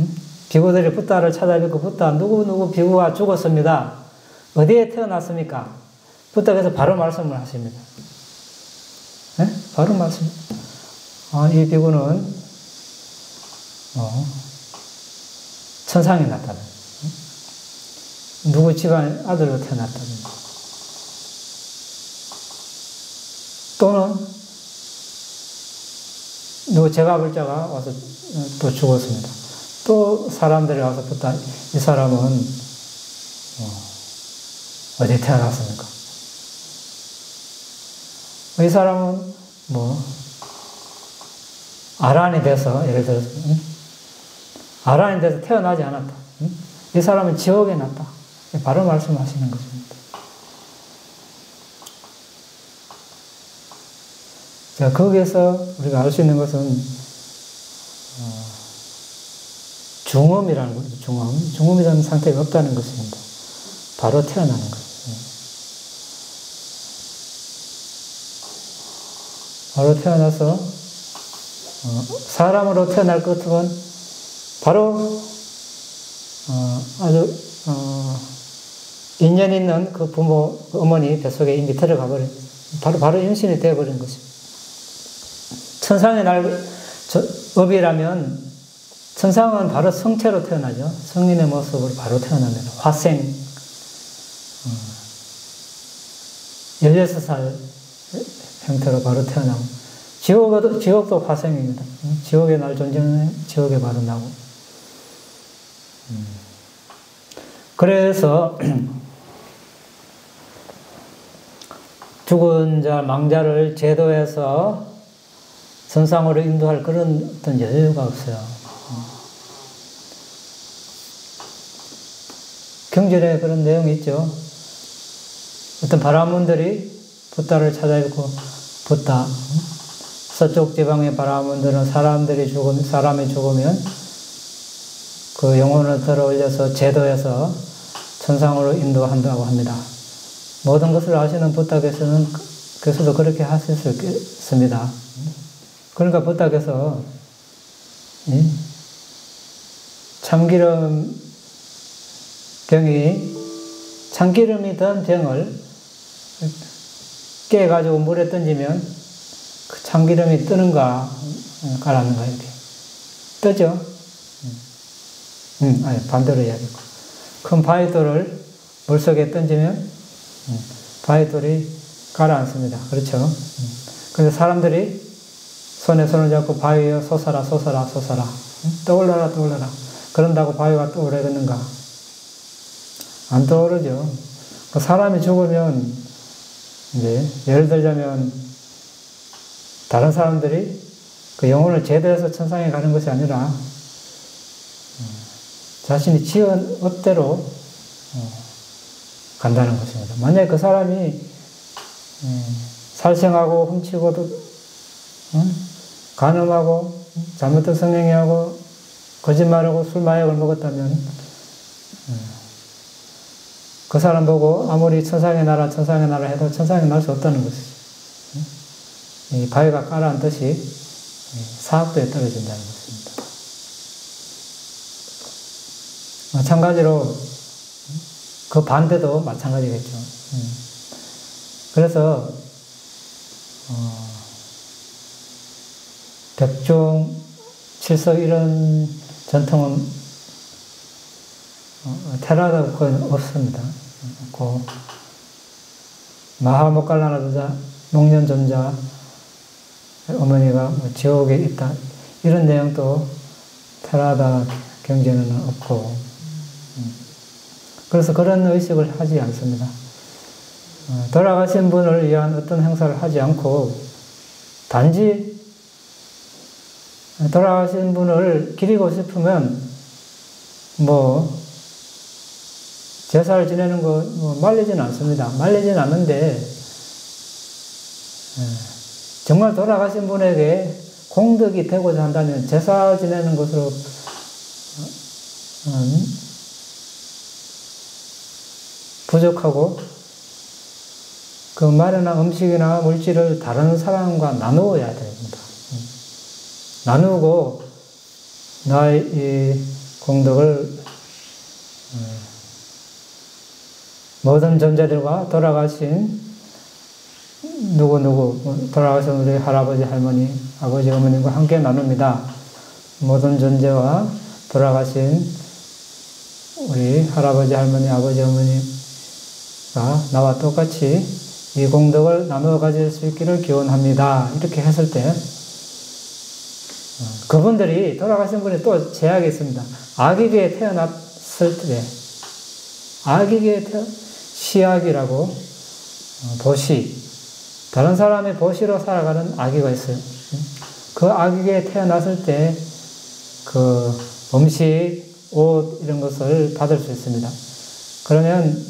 비구들이 부다를 찾아뵙고 부다 누구 비구가 죽었습니다. 어디에 태어났습니까? 부다께서 바로 말씀을 하십니다. 네? 바로 말씀. 이 비구는 천상에 났다는. 누구 집안 아들로 태어났다는. 또는 누구 제가불자가 와서 또 죽었습니다. 또 사람들이 와서 부다 이 사람은 어디에 태어났습니까? 이 사람은 아란이 돼서 예를 들어서 아란이 돼서 태어나지 않았다. 이 사람은 지옥에 났다. 바로 말씀하시는 것입니다. 자, 거기에서 우리가 알 수 있는 것은 중음이라는 거죠. 중음이라는 상태가 없다는 것입니다. 바로 태어나는 거죠. 바로 태어나서 사람으로 태어날 것 같으면 바로 아주 인연 있는 그 부모, 그 어머니 뱃속에 이미 들어가 버린, 바로 임신이 되어버린 것입니다. 천상의 업이라면 천상은 바로 성체로 태어나죠. 성인의 모습으로 바로 태어납니다. 화생. 16살 형태로 바로 태어나고, 지옥도 화생입니다. 지옥의 날 존재는 지옥에 바로 나고. 그래서 죽은 자, 망자를 제도해서 선상으로 인도할 그런 어떤 여유가 없어요. 경전에 그런 내용이 있죠. 어떤 바라문들이 부다를 찾아뵙고, 부다, 서쪽 지방의 바라문들은 사람이 죽으면 그 영혼을 들어 올려서 제도해서 천상으로 인도한다고 합니다. 모든 것을 아시는 부다께서도 그렇게 하셨습니다. 그러니까 부다께서 참기름이 든 병을 깨가지고 물에 던지면 그 참기름이 뜨는가 가라는가 이렇게 뜨죠. 아니 반대로 이야기고 큰 바위돌을 물속에 던지면 바위돌이 가라앉습니다. 그렇죠. 그래서 사람들이 손에 손을 잡고 바위여 솟아라 떠올라라 그런다고 바위가 떠오르겠는가? 안 떠오르죠. 사람이 죽으면 이제 예를 들자면 다른 사람들이 그 영혼을 제대해서 천상에 가는 것이 아니라 자신이 지은 업대로 간다는 것입니다. 만약에 그 사람이 살생하고 훔치고도 간음하고 잘못된 성행위하고 거짓말하고 술 마약을 먹었다면 그 사람 보고 아무리 천상의 나라 해도 천상에 날 수 없다는 것이죠. 이 바위가 가라앉듯이 사학도에 떨어진다는 것입니다. 마찬가지로 그 반대도 마찬가지겠죠. 그래서 백중, 칠석 이런 전통은 테라다 거의 없습니다. 없고, 마하모칼라나부자 농년존자 어머니가 뭐 지옥에 있다 이런 내용도 테라다 경전에는 없고, 그래서 그런 의식을 하지 않습니다. 돌아가신 분을 위한 어떤 행사를 하지 않고 단지 돌아가신 분을 기리고 싶으면 뭐 제사를 지내는 거 뭐 말리지는 않습니다. 말리지는 않는데 정말 돌아가신 분에게 공덕이 되고자 한다면 제사 지내는 것으로 부족하고 그 마련한 음식이나 물질을 다른 사람과 나누어야 됩니다. 나누고 나의 이 공덕을 모든 존재들과 돌아가신 누구 돌아가신 우리 할아버지 할머니 아버지 어머님과 함께 나눕니다. 모든 존재와 돌아가신 우리 할아버지 할머니 아버지 어머니가 나와 똑같이 이 공덕을 나누어 가질 수 있기를 기원합니다. 이렇게 했을 때 그분들이 돌아가신 분이 또 제약이 있습니다. 아기계에 태어났을 때 아기계에 시아기라고 보시 다른 사람의 보시로 살아가는 아기가 있어요. 그 아기계에 태어났을 때 그 음식, 옷 이런 것을 받을 수 있습니다. 그러면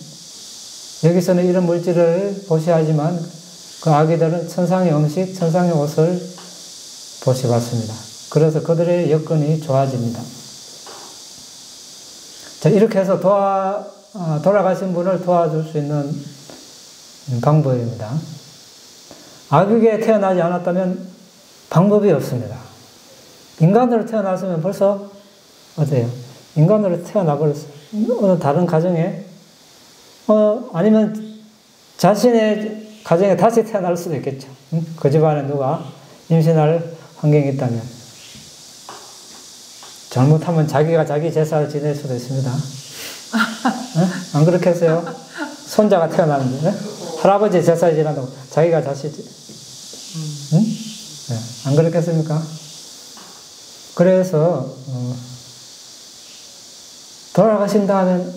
여기서는 이런 물질을 보시하지만 그 아기들은 천상의 음식, 천상의 옷을 보시받습니다. 그래서 그들의 여건이 좋아집니다. 자, 이렇게 해서 돌아가신 분을 도와줄 수 있는 방법입니다. 아기계에 태어나지 않았다면 방법이 없습니다. 인간으로 태어났으면 벌써 어때요? 인간으로 태어나 버렸어요. 어느 다른 가정에 아니면 자신의 가정에 다시 태어날 수도 있겠죠. 그 집안에 누가 임신할 환경이 있다면 잘못하면 자기가 자기 제사를 지낼 수도 있습니다. 안 그렇게 했어요? 손자가 태어나는데 할아버지 제사를 지낸다고 자기가 다시 네. 안 그렇겠습니까? 그래서 돌아가신다 하면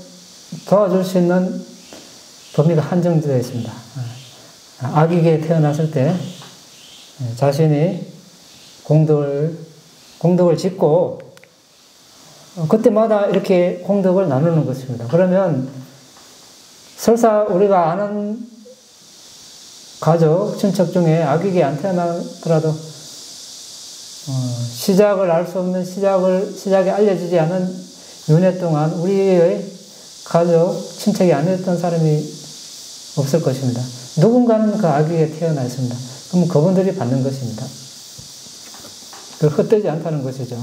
도와줄 수 있는 범위가 한정되어 있습니다. 아기계에 태어났을 때 자신이 공덕을 짓고 그때마다 이렇게 공덕을 나누는 것입니다. 그러면 설사 우리가 아는 가족, 친척 중에 아기계에 안 태어나더라도 시작을 알 수 없는 시작이 알려지지 않은 윤회 동안 우리의 가족, 친척이 아니었던 사람이 없을 것입니다. 누군가는 그 아기에 태어나 있습니다. 그럼 그분들이 받는 것입니다. 그 헛되지 않다는 것이죠.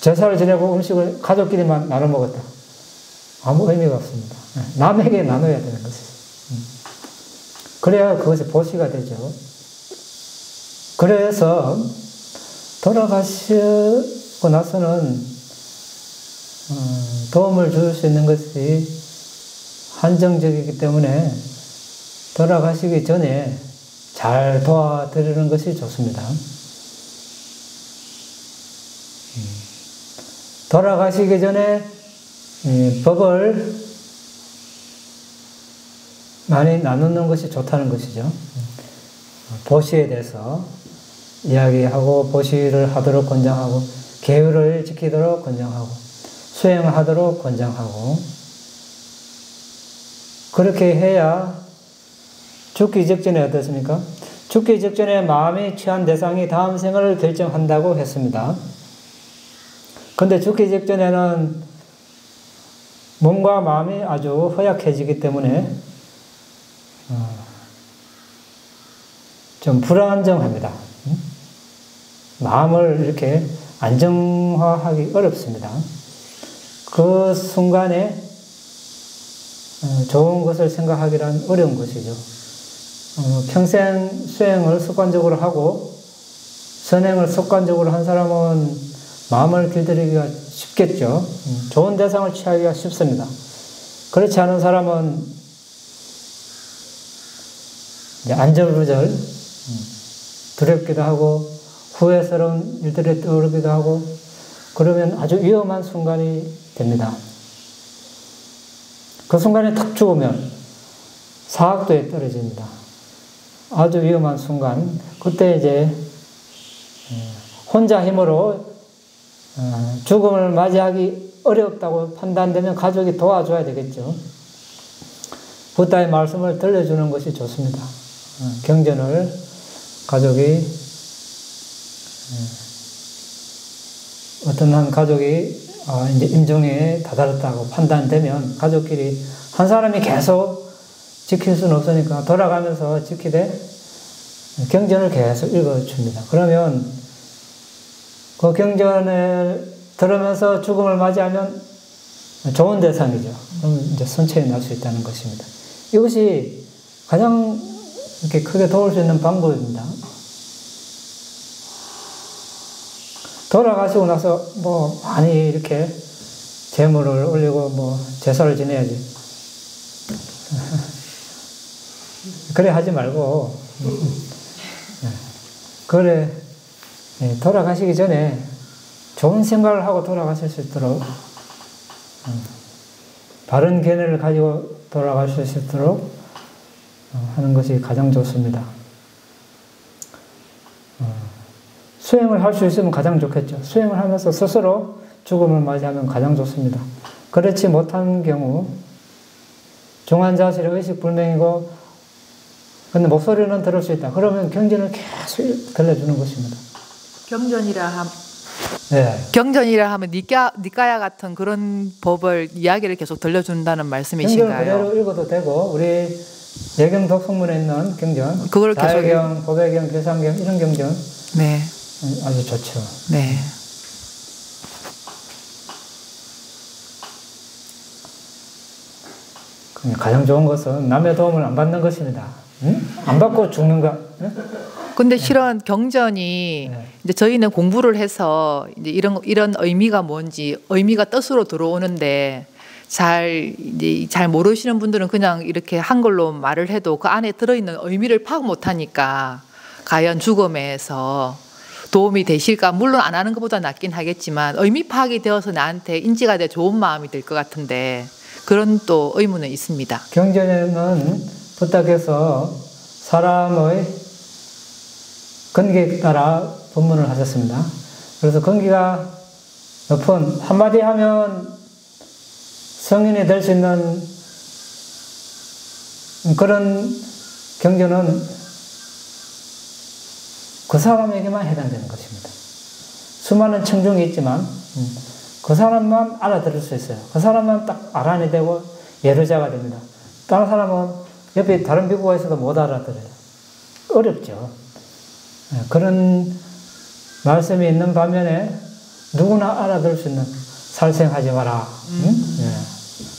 제사를 지내고 음식을 가족끼리만 나눠 먹었다. 아무 의미가 없습니다. 남에게 나눠야 되는 것이죠. 그래야 그것이 보시가 되죠. 그래서 돌아가시고 나서는 도움을 줄 수 있는 것이 한정적이기 때문에 돌아가시기 전에 잘 도와드리는 것이 좋습니다. 돌아가시기 전에 법을 많이 나누는 것이 좋다는 것이죠. 보시에 대해서 이야기하고 보시를 하도록 권장하고 계율을 지키도록 권장하고 수행하도록 권장하고 그렇게 해야 죽기 직전에 어떻습니까? 죽기 직전에 마음이 취한 대상이 다음 생을 결정한다고 했습니다. 그런데 죽기 직전에는 몸과 마음이 아주 허약해지기 때문에 좀 불안정합니다. 마음을 이렇게 안정화하기 어렵습니다. 그 순간에 좋은 것을 생각하기란 어려운 것이죠. 평생 수행을 습관적으로 하고 선행을 습관적으로 한 사람은 마음을 길들이기가 쉽겠죠. 좋은 대상을 취하기가 쉽습니다. 그렇지 않은 사람은 이제 안절부절 두렵기도 하고 후회스러운 일들이 떠오르기도 하고 그러면 아주 위험한 순간이 됩니다. 그 순간에 탁 죽으면 사학도에 떨어집니다. 아주 위험한 순간, 그때 이제 혼자 힘으로 죽음을 맞이하기 어렵다고 판단되면 가족이 도와줘야 되겠죠. 부다의 말씀을 들려주는 것이 좋습니다. 경전을 가족이 어떤 한 가족이 이제 임종에 다다랐다고 판단되면 가족끼리 한 사람이 계속 지킬 수는 없으니까 돌아가면서 지키되 경전을 계속 읽어줍니다. 그러면 그 경전을 들으면서 죽음을 맞이하면 좋은 대상이죠. 그럼 이제 선체에 날 수 있다는 것입니다. 이것이 가장 이렇게 크게 도울 수 있는 방법입니다. 돌아가시고 나서 뭐 많이 이렇게 제물을 올리고 뭐 제사를 지내야지. 그래 하지 말고 그래 돌아가시기 전에 좋은 생각을 하고 돌아가실 수 있도록 바른 견해를 가지고 돌아가실 수 있도록 하는 것이 가장 좋습니다. 수행을 할 수 있으면 가장 좋겠죠. 수행을 하면서 스스로 죽음을 맞이하면 가장 좋습니다. 그렇지 못한 경우 중환자실에 의식불명이고 근데 목소리는 들을 수 있다. 그러면 경전을 계속 들려주는 것입니다. 경전이라 하면 니까야 같은 그런 법을 이야기를 계속 들려준다는 말씀이신가요? 경전을 그대로 읽어도 되고 우리 예경 독성문에 있는 경전, 그걸 자해경, 법외경, 계산경 이런 경전 네. 아주 좋죠. 네. 가장 좋은 것은 남의 도움을 안 받는 것입니다. 응? 안 받고 죽는가? 응? 근데 실은 경전이 이제 저희는 공부를 해서 이제 이런 의미가 뭔지 의미가 뜻으로 들어오는데 잘 모르시는 분들은 그냥 이렇게 한글로 말을 해도 그 안에 들어있는 의미를 파악 못하니까 과연 죽음에서 도움이 되실까? 물론 안 하는 것보다 낫긴 하겠지만 의미 파악이 되어서 나한테 인지가 돼 좋은 마음이 들 것 같은데 그런 또 의문은 있습니다. 경전에는 부탁해서 사람의 근기에 따라 법문을 하셨습니다. 그래서 근기가 높은 한마디 하면 성인이 될 수 있는 그런 경전은 그 사람에게만 해당되는 것입니다. 수많은 청중이 있지만 그 사람만 알아들을 수 있어요. 그 사람만 딱 알아내 되고 예루자가 됩니다. 다른 사람은 옆에 다른 비구가 있어도 못 알아들어요. 어렵죠. 그런 말씀이 있는 반면에 누구나 알아들을 수 있는 살생하지 마라,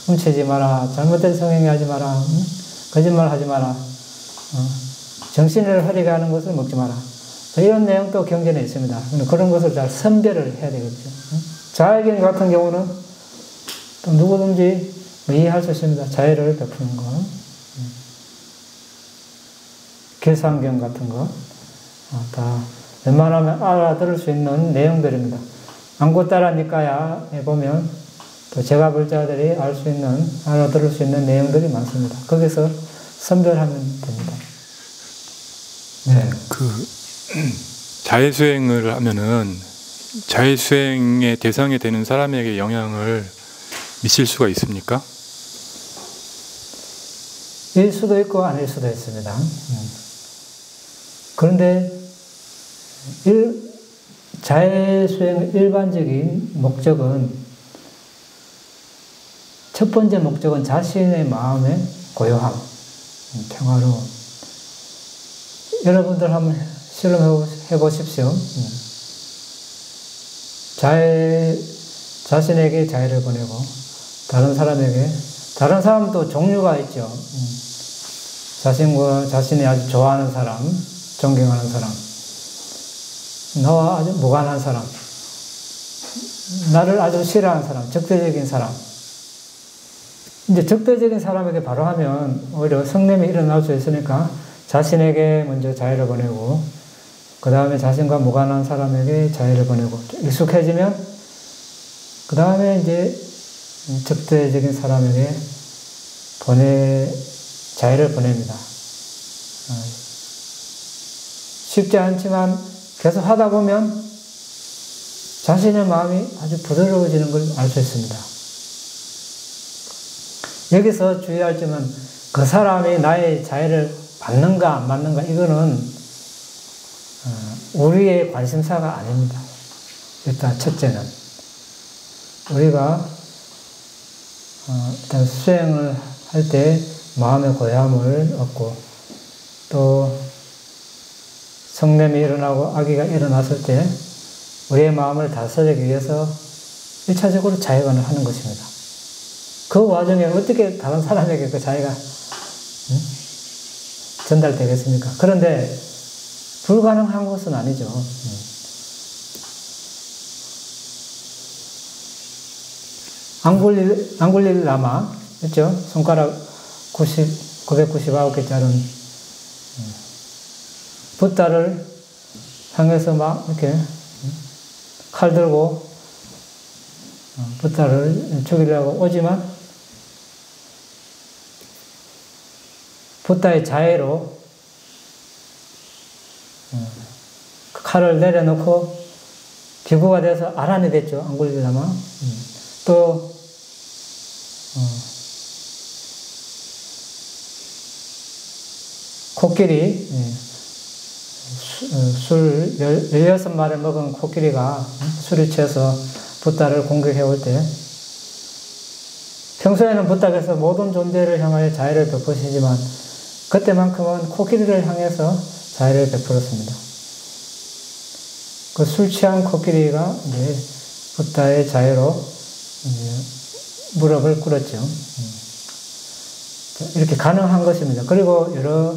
훔치지 마라, 잘못된 성행하지 마라, 거짓말 하지 마라, 정신을 흐리게 하는 것을 먹지 마라. 이런 내용도 경전에 있습니다. 그런 것을 잘 선별을 해야 되겠죠. 자해경 같은 경우는 또 누구든지 이해할 수 있습니다. 자해를 베푸는 거. 계산경 같은 거. 다 웬만하면 알아들을 수 있는 내용들입니다. 안고따라 니까야에 보면 또 제가불자들이 알아들을 수 있는 내용들이 많습니다. 거기서 선별하면 됩니다. 네. 자해수행을 하면은 자해수행의 대상이 되는 사람에게 영향을 미칠 수가 있습니까? 일 수도 있고 아닐 수도 있습니다. 그런데 자해수행의 일반적인 목적은 첫 번째 목적은 자신의 마음의 고요함, 평화로움. 여러분들 한번 실험해 보십시오. 자신에게 자해를 보내고 다른 사람도 종류가 있죠. 자신이 아주 좋아하는 사람, 존경하는 사람, 나와 아주 무관한 사람, 나를 아주 싫어하는 사람, 적대적인 사람. 이제 적대적인 사람에게 바로 하면 오히려 성냄이 일어날 수 있으니까 자신에게 먼저 자해를 보내고, 그 다음에 자신과 무관한 사람에게 자해를 보내고, 익숙해지면 그 다음에 이제 적대적인 사람에게 자해를 보냅니다. 쉽지 않지만 계속 하다 보면 자신의 마음이 아주 부드러워지는 걸 알 수 있습니다. 여기서 주의할 점은 그 사람이 나의 자해를 받는가 안 받는가, 이거는 우리의 관심사가 아닙니다. 일단 첫째는 우리가 일단 수행을 할 때 마음의 고요함을 얻고, 또 성냄이 일어나고 악의가 일어났을 때 우리의 마음을 다스리기 위해서 1차적으로 자해관을 하는 것입니다. 그 와중에 어떻게 다른 사람에게 그 자해가 전달되겠습니까? 그런데 불가능한 것은 아니죠. 앙굴릴 라마, 있죠? 손가락 999개 자른 붓다를 향해서 막 이렇게 칼 들고 붓다를 죽이려고 오지만 붓다의 자해로 칼을 내려놓고 기부가 돼서 아란이 됐죠. 앙굴릴 라마. 또 코끼리, 술 16마리를 먹은 코끼리가 술이 취해서 붓다를 공격해 올 때, 평소에는 붓다에서 모든 존재를 향하여 자애를 베푸시지만 그때만큼은 코끼리를 향해서 자애를 베풀었습니다. 그 술 취한 코끼리가 이제 붓다의 자애로 무릎을 꿇었죠. 이렇게 가능한 것입니다. 그리고 여러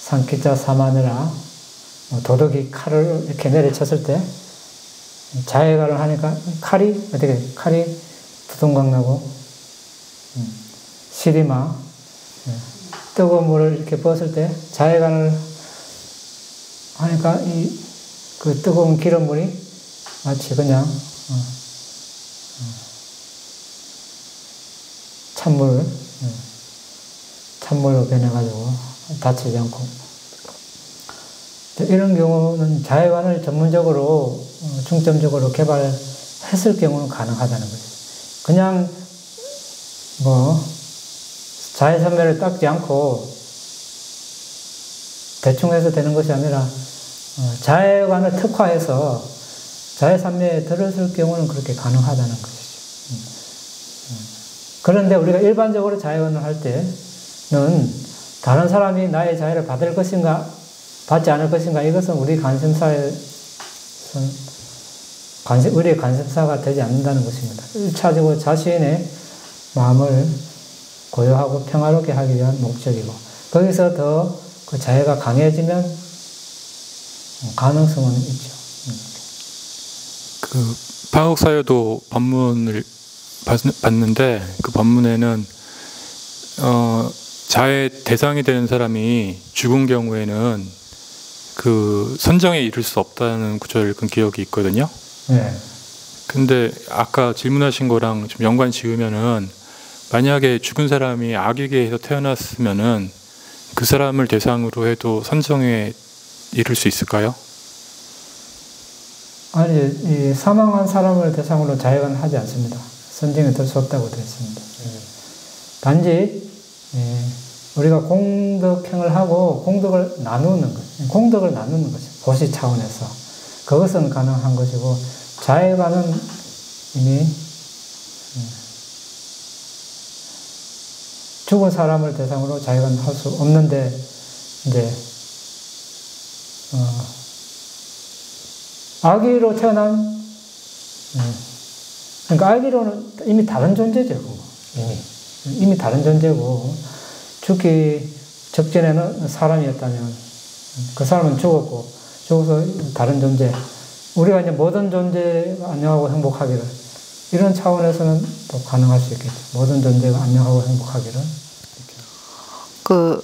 산기자 사마느라 도덕이 칼을 이렇게 내리쳤을 때 자해관을 하니까 칼이 두동강 나고 시리마 뜨거운 물을 이렇게 부었을 때 자해관을 하니까 그 뜨거운 기름물이 마치 그냥 찬물로 변해가지고 다치지 않고, 이런 경우는 자해관을 전문적으로 중점적으로 개발했을 경우는 가능하다는 거죠. 그냥 자해선멸을 닦지 않고 대충 해서 되는 것이 아니라 자해관을 특화해서 자해산매에 들었을 경우는 그렇게 가능하다는 것이죠. 그런데 우리가 일반적으로 자해관을 할 때는 다른 사람이 나의 자해를 받을 것인가 받지 않을 것인가, 이것은 우리의 관심사가 되지 않는다는 것입니다. 1차적으로 자신의 마음을 고요하고 평화롭게 하기 위한 목적이고, 거기서 더 그 자해가 강해지면 가능성은 있죠. 그 파국사유도 법문을 봤는데, 그 법문에는 자해 대상이 되는 사람이 죽은 경우에는 그 선정에 이를 수 없다는 구절을 읽은 기억이 있거든요. 네. 근데 아까 질문하신 거랑 좀 연관 지으면은, 만약에 죽은 사람이 악의계에서 태어났으면은 그 사람을 대상으로 해도 선정에 이를 수 있을까요? 아니, 이 사망한 사람을 대상으로 자해관을 하지 않습니다. 선정에 들 수 없다고 되어 있습니다. 단지 우리가 공덕행을 하고 공덕을 나누는 것, 공덕을 나누는 것이죠. 보시 차원에서. 그것은 가능한 것이고, 자해관은 이미 죽은 사람을 대상으로 자해관을 할 수 없는데, 이제 악의로 태어난, 그러니까 악의로는 이미 다른 존재죠. 이미 다른 존재고, 죽기 직전에는 사람이었다면 그 사람은 죽었고, 죽어서 다른 존재, 우리가 이제 모든 존재가 안녕하고 행복하기를, 이런 차원에서는 또 가능할 수 있겠죠. 모든 존재가 안녕하고 행복하기를. 그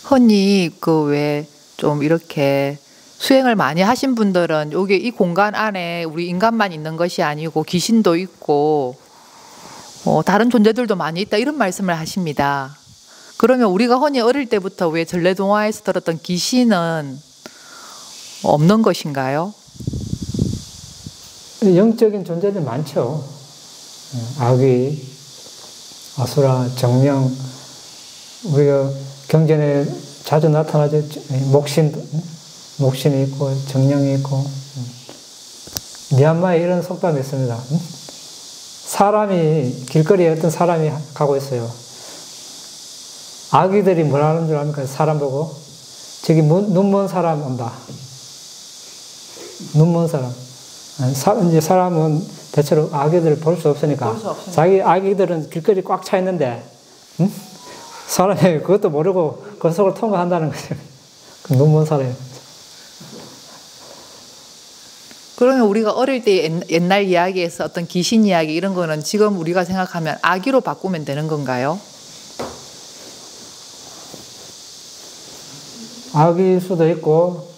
흔히 그 왜 좀 이렇게 수행을 많이 하신 분들은 여기 이 공간 안에 우리 인간만 있는 것이 아니고 귀신도 있고 다른 존재들도 많이 있다, 이런 말씀을 하십니다. 그러면 우리가 흔히 어릴 때부터 왜 전래동화에서 들었던 귀신은 없는 것인가요? 영적인 존재들 많죠. 아귀, 아수라, 정령, 우리가 경전에 자주 나타나죠. 목신이 있고 정령이 있고. 미얀마에 이런 속담이 있습니다. 사람이, 길거리에 어떤 사람이 가고 있어요. 아귀들이 뭐라 하는 줄 압니까? 사람 보고 저기 눈먼 사람 온다. 눈먼 사람. 이제 사람은 대체로 아기들을 볼 수 없으니까 자기 아기들은 길거리 꽉 차 있는데 사람이 그것도 모르고 그 속을 통과한다는 거죠. 그 눈먼 사람이. 그러면 우리가 어릴 때 옛날 이야기에서 어떤 귀신 이야기 이런 거는 지금 우리가 생각하면 아기로 바꾸면 되는 건가요? 아기일 수도 있고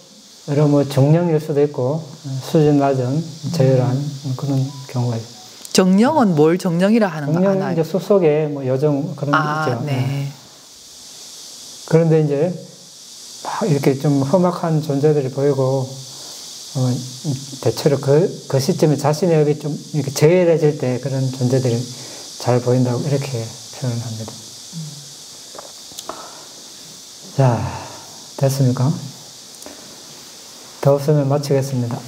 여러 정령일 수도 있고 수준 낮은 저열한 그런 경우가 있어요. 정령은 뭘 정령이라 하는 거 정령은 이제 숲속에 여정 그런 게 있죠. 네. 그런데 이제 막 이렇게 좀 험악한 존재들이 보이고 대체로 그 시점에 자신의 업이 좀 이렇게 저열해질 때 그런 존재들이 잘 보인다고 이렇게 표현을 합니다. 자, 됐습니까? 더 없으면 마치겠습니다.